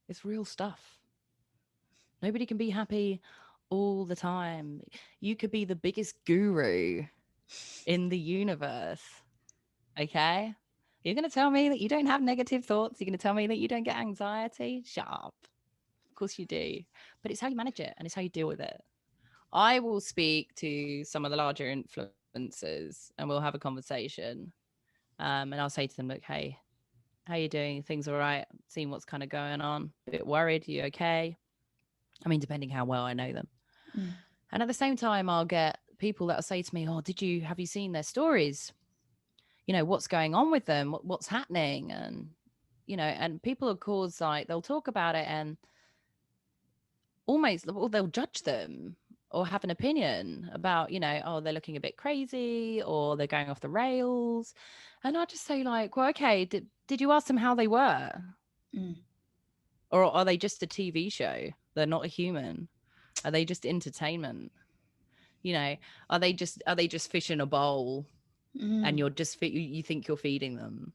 It's real stuff. Nobody can be happy all the time. You could be the biggest guru in the universe. Okay? You're going to tell me that you don't have negative thoughts? You're going to tell me that you don't get anxiety? Shut up. Of course you do. But it's how you manage it and it's how you deal with it. I will speak to some of the larger influencers and we'll have a conversation. And I'll say to them, look, hey, how you doing? Things all right? Seeing what's kind of going on. A bit worried. Are you okay? I mean, depending how well I know them. And at the same time, I'll get people that will say to me, oh, have you seen their stories? What's going on with them? What's happening? And, and people, of course, like they'll talk about it and almost, well, they'll judge them or have an opinion about, oh, they're looking a bit crazy or they're going off the rails. And I'll just say like, well, okay, did you ask them how they were? Or are they just a TV show? They're not a human. Are they just entertainment? Are they just fish in a bowl and you're just, you think you're feeding them,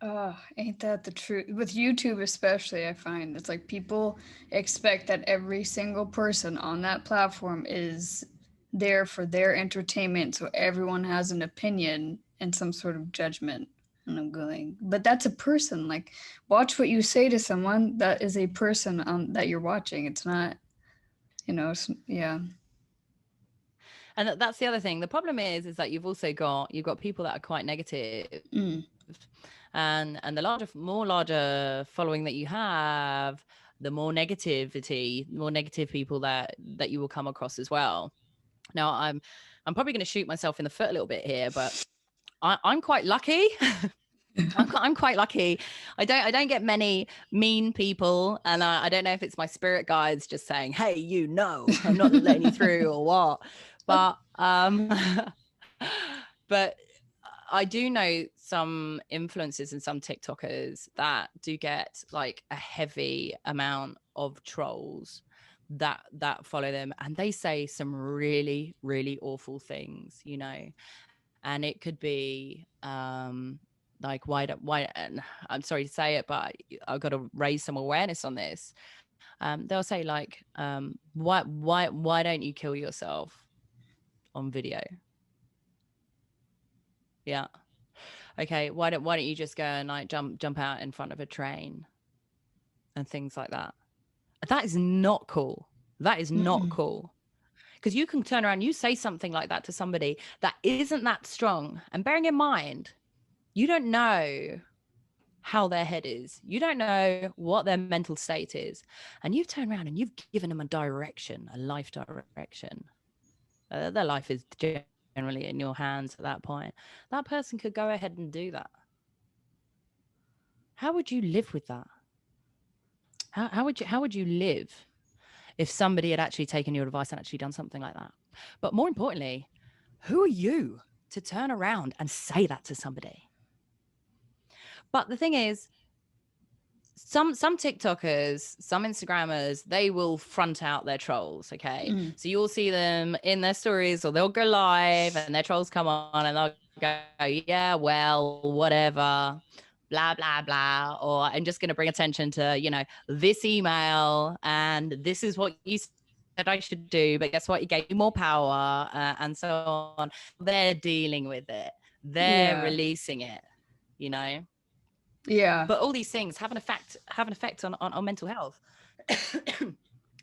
Oh, ain't that the truth? With YouTube especially, I find it's like people expect that every single person on that platform is there for their entertainment, so everyone has an opinion and some sort of judgment. And I'm going, but that's a person. Like, watch what you say to someone. That is a person that you're watching. It's not, yeah. And that's the other thing. The problem is that you've got people that are quite negative. And the larger following that you have, the more negativity, more negative people that you will come across as well. Now, I'm probably going to shoot myself in the foot a little bit here, but I'm quite lucky. I'm quite lucky. I don't get many mean people, and I don't know if it's my spirit guides just saying, "Hey, I'm not letting you through," or what. But but I do know some influencers and some TikTokers that do get like a heavy amount of trolls that follow them, and they say some really, really awful things, and it could be like why and I'm sorry to say it, but I've got to raise some awareness on this. They'll say like why don't you kill yourself on video? Yeah. Okay, why don't you just go and like jump out in front of a train and things like that? That is not cool. That is not cool. Because you can turn around, you say something like that to somebody that isn't that strong, and bearing in mind, you don't know how their head is. You don't know what their mental state is. And you've turned around and you've given them a life direction. Their life is generally in your hands at that point. That person could go ahead and do that. how would you live with that? How would you live if somebody had actually taken your advice and actually done something like that? But more importantly, who are you to turn around and say that to somebody? But the thing is, some TikTokers, some Instagrammers, they will front out their trolls. Okay. So you'll see them in their stories, or they'll go live and their trolls come on and they'll go, yeah, well, whatever, blah, blah, blah. Or I'm just going to bring attention to, this email, and this is what you said I should do. But guess what? You gave me more power, and so on. They're dealing with it. They're releasing it, Yeah. But all these things have an effect on mental health.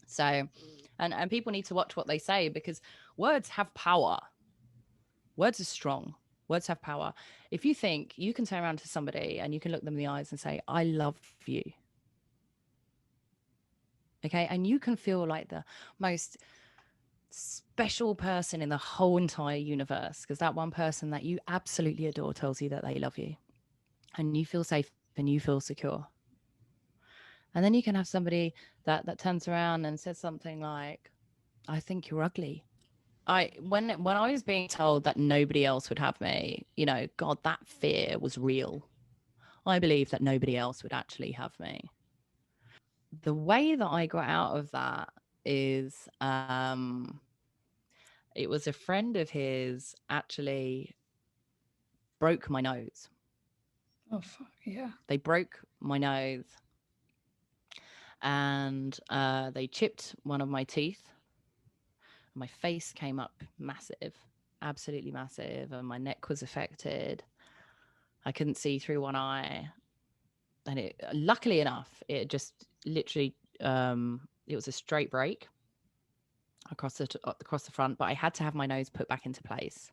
So, and people need to watch what they say, because words have power. Words are strong. Words have power. If you think you can turn around to somebody and you can look them in the eyes and say, I love you. Okay. And you can feel like the most special person in the whole entire universe, because that one person that you absolutely adore tells you that they love you, and you feel safe and you feel secure. And then you can have somebody that turns around and says something like, I think you're ugly. When I was being told that nobody else would have me, God, that fear was real. I believed that nobody else would actually have me. The way that I got out of that is, it was a friend of his actually broke my nose. Oh, fuck. Yeah. They broke my nose, and they chipped one of my teeth. My face came up massive, absolutely massive, and my neck was affected. I couldn't see through one eye. And it, luckily enough, it just literally, it was a straight break across the front, but I had to have my nose put back into place,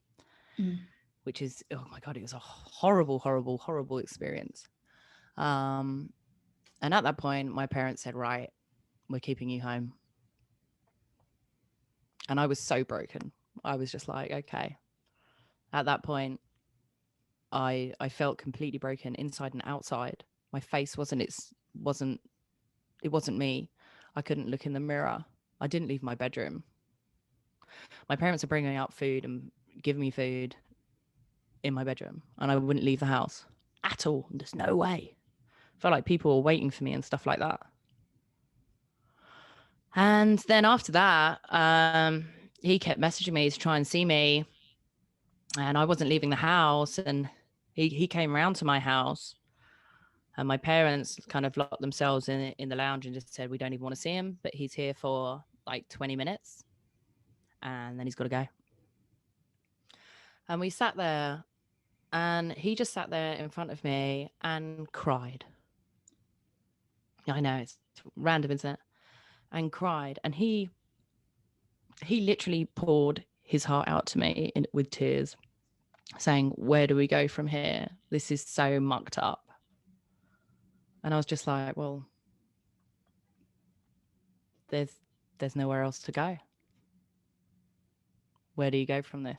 which is, oh my God, it was a horrible, horrible, horrible experience. And at that point, my parents said, right, we're keeping you home. And I was so broken. I was just like, okay. At that point, I felt completely broken inside and outside. My face wasn't me. I couldn't look in the mirror. I didn't leave my bedroom. My parents were bringing out food and giving me food in my bedroom, and I wouldn't leave the house at all. There's no way. I felt like people were waiting for me and stuff like that. And then after that, he kept messaging me to try and see me, and I wasn't leaving the house. And he came around to my house, and my parents kind of locked themselves in the lounge and just said, we don't even want to see him, but he's here for like 20 minutes and then he's got to go. And we sat there, and he just sat there in front of me and cried. I know, it's random, isn't it? And cried. And he literally poured his heart out to me with tears, saying, where do we go from here? This is so mucked up. And I was just like, well, there's nowhere else to go. Where do you go from this?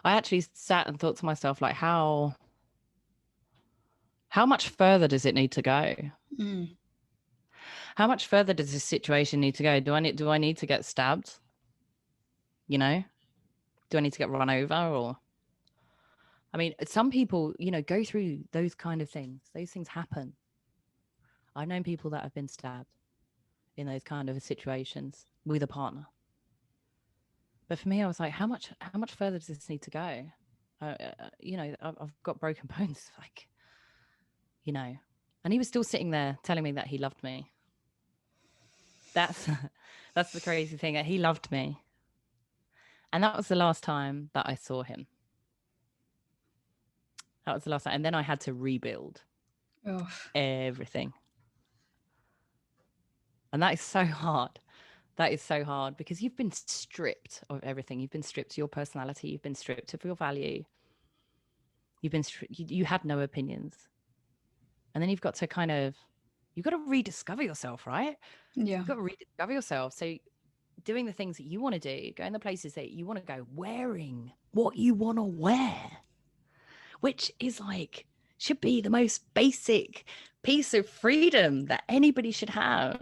I actually sat and thought to myself, like, how much further does it need to go? How much further does this situation need to go? Do I need to get stabbed? Do I need to get run over? Or, I mean, some people, go through those kind of things. Those things happen. I've known people that have been stabbed in those kind of situations with a partner. But for me, I was like, how much further does this need to go? I've got broken bones, like, and he was still sitting there telling me that he loved me. That's the crazy thing, that he loved me. And that was the last time that I saw him. That was the last time. And then I had to rebuild everything. And that is so hard. That is so hard, because you've been stripped of everything. You've been stripped of your personality. You've been stripped of your value. You had no opinions. And then you've got to rediscover yourself, right? Yeah. You've got to rediscover yourself. So doing the things that you want to do, going the places that you want to go, wearing what you want to wear, which is like should be the most basic piece of freedom that anybody should have.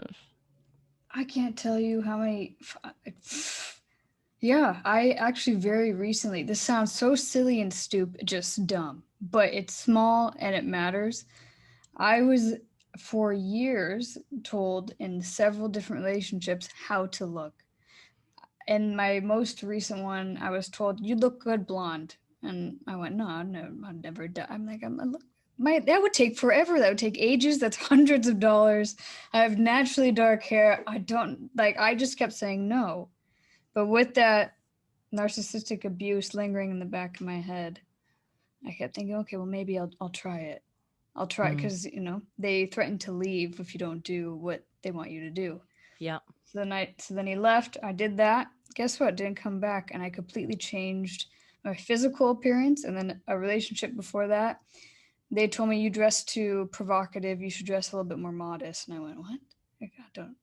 I can't tell you how many. Yeah, I actually very recently, this sounds so silly and stupid, just dumb, but it's small and it matters. I was for years told in several different relationships how to look. In my most recent one, I was told, "You look good blonde." And I went, "No, no, I've never done." I'm like, "I'm look." That would take forever. That would take ages. That's hundreds of dollars. I have naturally dark hair. I don't like. I just kept saying no. But with that narcissistic abuse lingering in the back of my head, I kept thinking, okay, well, maybe I'll try it. I'll try, because they threaten to leave if you don't do what they want you to do. Yeah. So then he left. I did that. Guess what? Didn't come back, and I completely changed my physical appearance. And then a relationship before that, they told me, you dress too provocative. You should dress a little bit more modest. And I went, what? I don't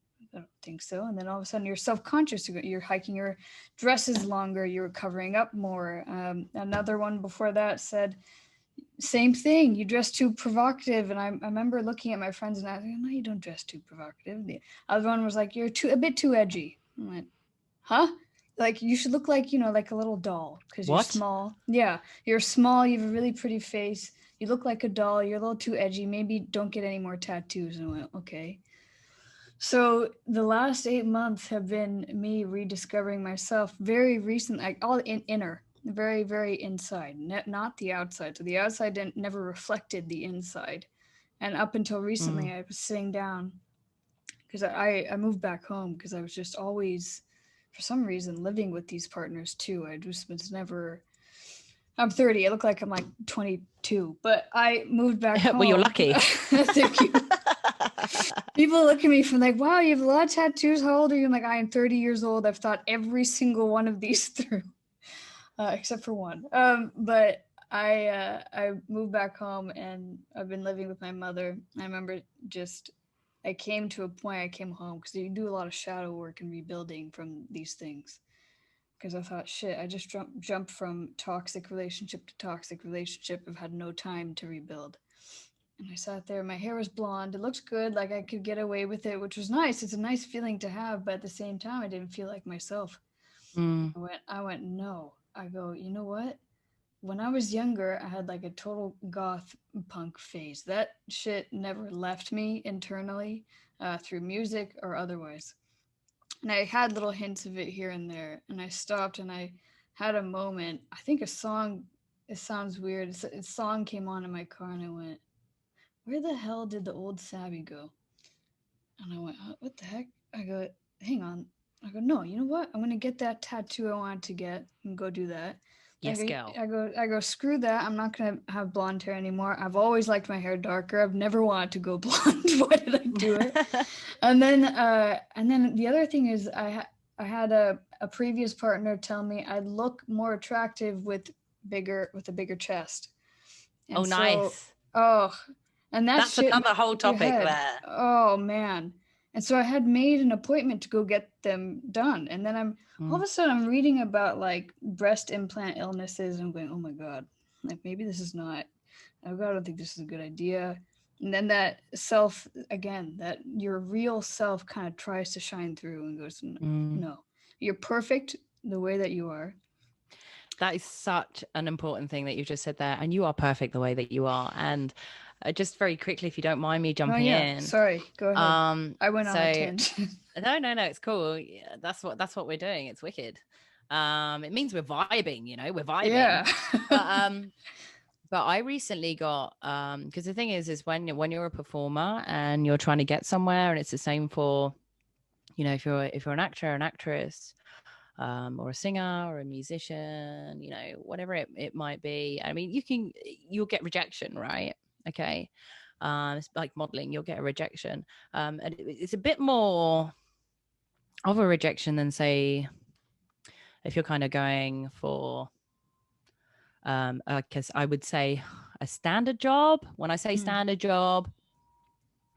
think so. And then all of a sudden you're self-conscious. You're hiking your dresses longer. You're covering up more. Another one before that said, same thing. You dress too provocative. And I remember looking at my friends and I was like, no, you don't dress too provocative. The other one was like, you're a bit too edgy. I went, huh? Like, you should look like, like a little doll because you're small. Yeah, you're small. You have a really pretty face. You look like a doll. You're a little too edgy. Maybe don't get any more tattoos. And I went, okay. So the last 8 months have been me rediscovering myself very recently, like all inner, very, very inside, not the outside. So the outside never reflected the inside. And up until recently, I was sitting down because I moved back home because I was just always, for some reason, living with these partners too. I just was never. I'm 30. I look like I'm like 22, but I moved back home. Well, you're lucky. Thank you. People look at me from like, wow, you have a lot of tattoos. How old are you? I'm like, I am 30 years old. I've thought every single one of these through, except for one. But I moved back home and I've been living with my mother. I remember I came to a point, I came home because you do a lot of shadow work and rebuilding from these things. Because I thought, shit, I just jumped from toxic relationship to toxic relationship. I've had no time to rebuild. And I sat there, my hair was blonde. It looked good, like I could get away with it, which was nice. It's a nice feeling to have, but at the same time, I didn't feel like myself. I went, no. I go, you know what? When I was younger, I had like a total goth punk phase. That shit never left me internally, through music or otherwise. And I had little hints of it here and there. And I stopped and I had a moment. I think a song, it sounds weird. A song came on in my car and I went, where the hell did the old Savvy go? And I went, what the heck? I go, hang on. I go, no, you know what? I'm going to get that tattoo I wanted to get and go do that. Yes, girl. I go, screw that. I'm not going to have blonde hair anymore. I've always liked my hair darker. I've never wanted to go blonde. Why did I do it? And then the other thing is I had a previous partner tell me I'd look more attractive with a bigger chest. And nice. And that's another whole topic there. Oh man. And so I had made an appointment to go get them done. And then all of a sudden I'm reading about like breast implant illnesses and I'm going, oh my God, like maybe this is not, I don't think this is a good idea. And then that your real self kind of tries to shine through and goes, no, you're perfect the way that you are. That is such an important thing that you've just said there. And you are perfect the way that you are. And just very quickly, if you don't mind me jumping in. Sorry, go ahead. I went on a tangent. No, it's cool. Yeah, that's what we're doing. It's wicked. It means we're vibing, we're vibing. Yeah. But I recently got, because the thing is when you're a performer and you're trying to get somewhere, and it's the same for, if you're an actor or an actress, or a singer or a musician, whatever it might be. I mean, you'll get rejection, right? Okay. It's like modeling, you'll get a rejection. And it's a bit more of a rejection than, say, if you're kind of going for, because I would say a standard job. When I say standard job,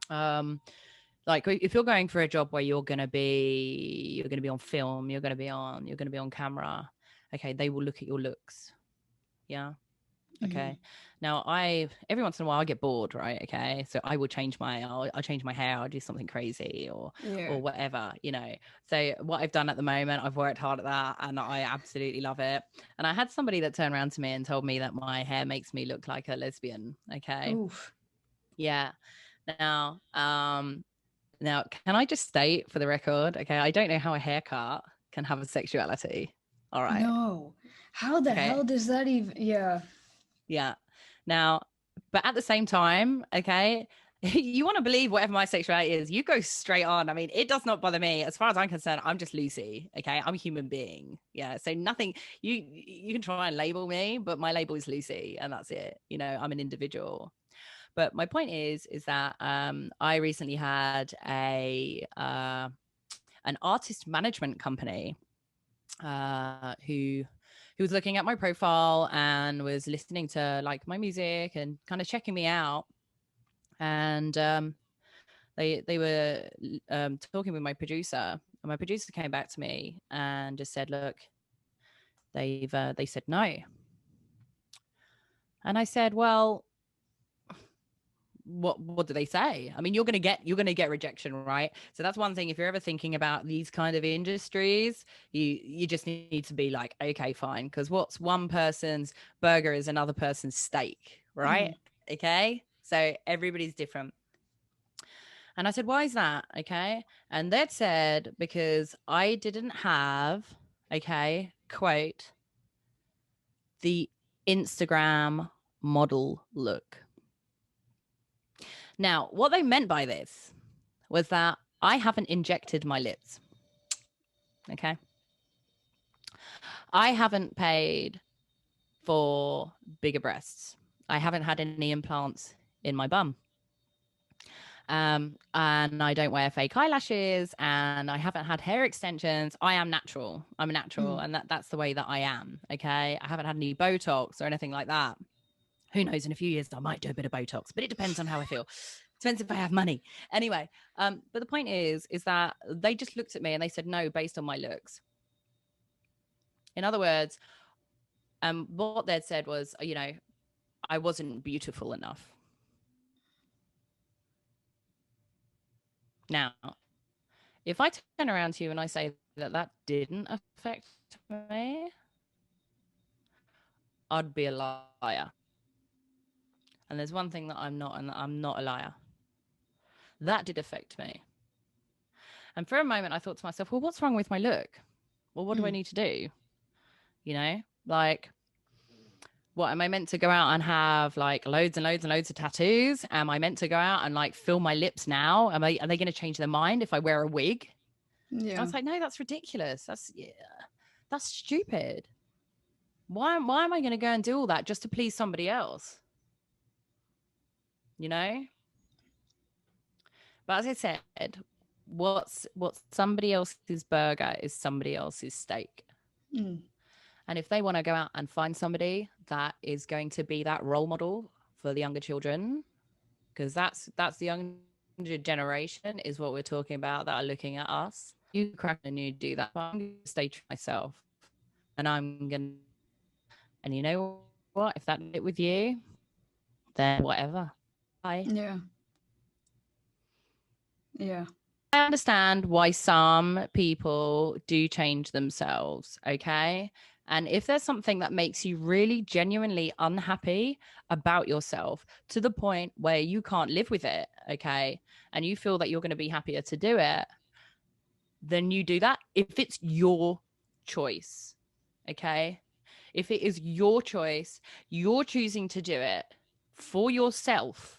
like if you're going for a job where you're going to be on film, you're going to be on camera. Okay. They will look at your looks. Yeah. Okay. Now every once in a while I get bored, right? Okay. So I will I'll change my hair, I'll do something crazy or whatever, you know. So what I've done at the moment, I've worked hard at that and I absolutely love it. And I had somebody that turned around to me and told me that my hair makes me look like a lesbian. Okay. Oof. Yeah. Now, now can I just state for the record, okay, I don't know how a haircut can have a sexuality. All right. No. How the Okay. hell does that even? Yeah. Yeah. Now, but at the same time, okay, you want to believe whatever my sexuality is, you go straight on. I mean, it does not bother me. As far as I'm concerned, I'm just Lu.Ci. Okay. I'm a human being. Yeah. So nothing, you can try and label me, but my label is Lu.Ci and that's it. You know, I'm an individual. But my point is that I recently had an artist management company who was looking at my profile and was listening to like my music and kind of checking me out. And they were talking with my producer, and my producer came back to me and just said, "Look, they said no." And I said, "Well, what do they say? I mean, you're gonna get rejection, right? So that's one thing. If you're ever thinking about these kind of industries, you just need to be like, okay, fine, because what's one person's burger is another person's steak, right? Okay, so everybody's different. And I said, why is that? Okay, and they'd said because I didn't have, okay, quote, the Instagram model look. Now, what they meant by this was that I haven't injected my lips. Okay. I haven't paid for bigger breasts. I haven't had any implants in my bum. And I don't wear fake eyelashes and I haven't had hair extensions. I am natural. I'm a natural and that's the way that I am. Okay. I haven't had any Botox or anything like that. Who knows, in a few years I might do a bit of Botox, but it depends on how I feel. Depends if I have money. Anyway, but the point is that they just looked at me and they said no based on my looks. In other words, what they'd said was, you know, I wasn't beautiful enough. Now, if I turn around to you and I say that didn't affect me, I'd be a liar. And there's one thing that I'm not, and I'm not a liar. That did affect me. And for a moment, I thought to myself, well, what's wrong with my look? Well, what do I need to do? You know, like, what am I meant to go out and have like loads and loads and loads of tattoos? Am I meant to go out and like fill my lips now? Are they going to change their mind if I wear a wig? Yeah. I was like, no, that's ridiculous. That's stupid. Why am I going to go and do all that just to please somebody else? You know? But as I said, what's somebody else's burger is somebody else's steak. And if they want to go out and find somebody that is going to be that role model for the younger children, because that's the younger generation is what we're talking about that are looking at us. You crack and you do that. But I'm going to stay true to myself. And and you know what? If that's it with you, then whatever. Bye. Yeah. Yeah. I understand why some people do change themselves, okay? And if there's something that makes you really genuinely unhappy about yourself to the point where you can't live with it, okay, and you feel that you're going to be happier to do it, then you do that if it's your choice, okay? If it is your choice, you're choosing to do it for yourself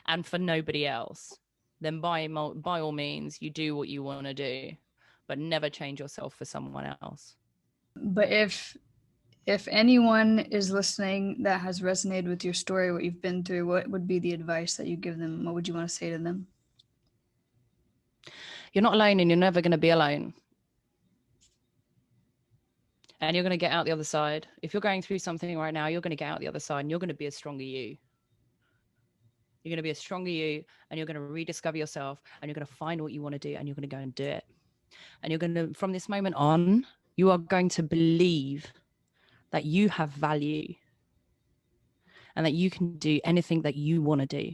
and for nobody else, then by all means, you do what you want to do, but never change yourself for someone else. But if anyone is listening that has resonated with your story, what you've been through, what would be the advice that you give them? What would you want to say to them? You're not alone and you're never going to be alone. And you're going to get out the other side. If you're going through something right now, you're going to get out the other side and you're going to be a stronger you. You're going to be a stronger you and you're going to rediscover yourself and you're going to find what you want to do and you're going to go and do it. And you're going to, from this moment on, you are going to believe that you have value. and that you can do anything that you want to do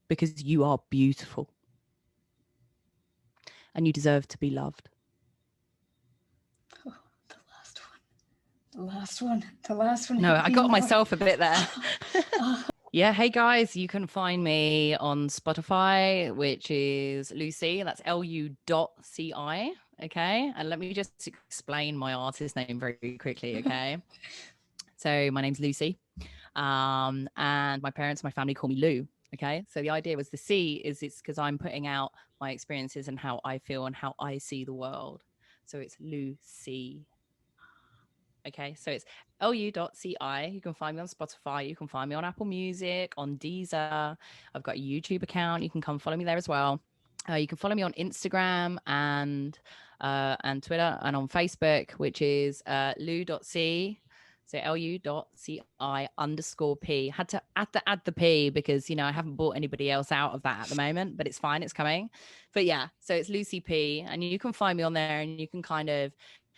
because you are beautiful and you deserve to be loved. Oh, the last one. No, I got myself a bit there. Yeah, hey guys, you can find me on Spotify, which is Lu.Ci, that's Lu.Ci, okay? And let me just explain my artist name very quickly, okay? So my name's Lu.Ci, and my parents, my family call me Lu, okay? So the idea was the C is it's because I'm putting out my experiences and how I feel and how I see the world. So it's Lu.Ci. Okay, so it's Lu.Ci. You can find me on Spotify. You can find me on Apple Music, on Deezer. I've got a YouTube account. You can come follow me there as well. You can follow me on Instagram and Twitter and on Facebook, which is Lu.Ci. So Lu.Ci_P. Had to add the P because, you know, I haven't bought anybody else out of that at the moment, but it's fine. It's coming. But yeah, so it's Lu.Ci P. And you can find me on there and you can kind of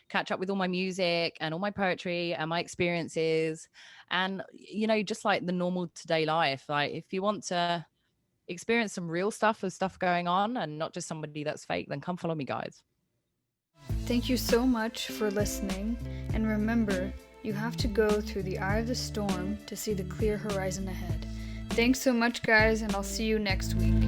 catch up with all my music and all my poetry and my experiences and, you know, just like the normal today life. Like if you want to experience some real stuff with stuff going on and not just somebody that's fake, then come follow me, guys. Thank you so much for listening, and remember, you have to go through the eye of the storm to see the clear horizon ahead. Thanks so much, guys, and I'll see you next week.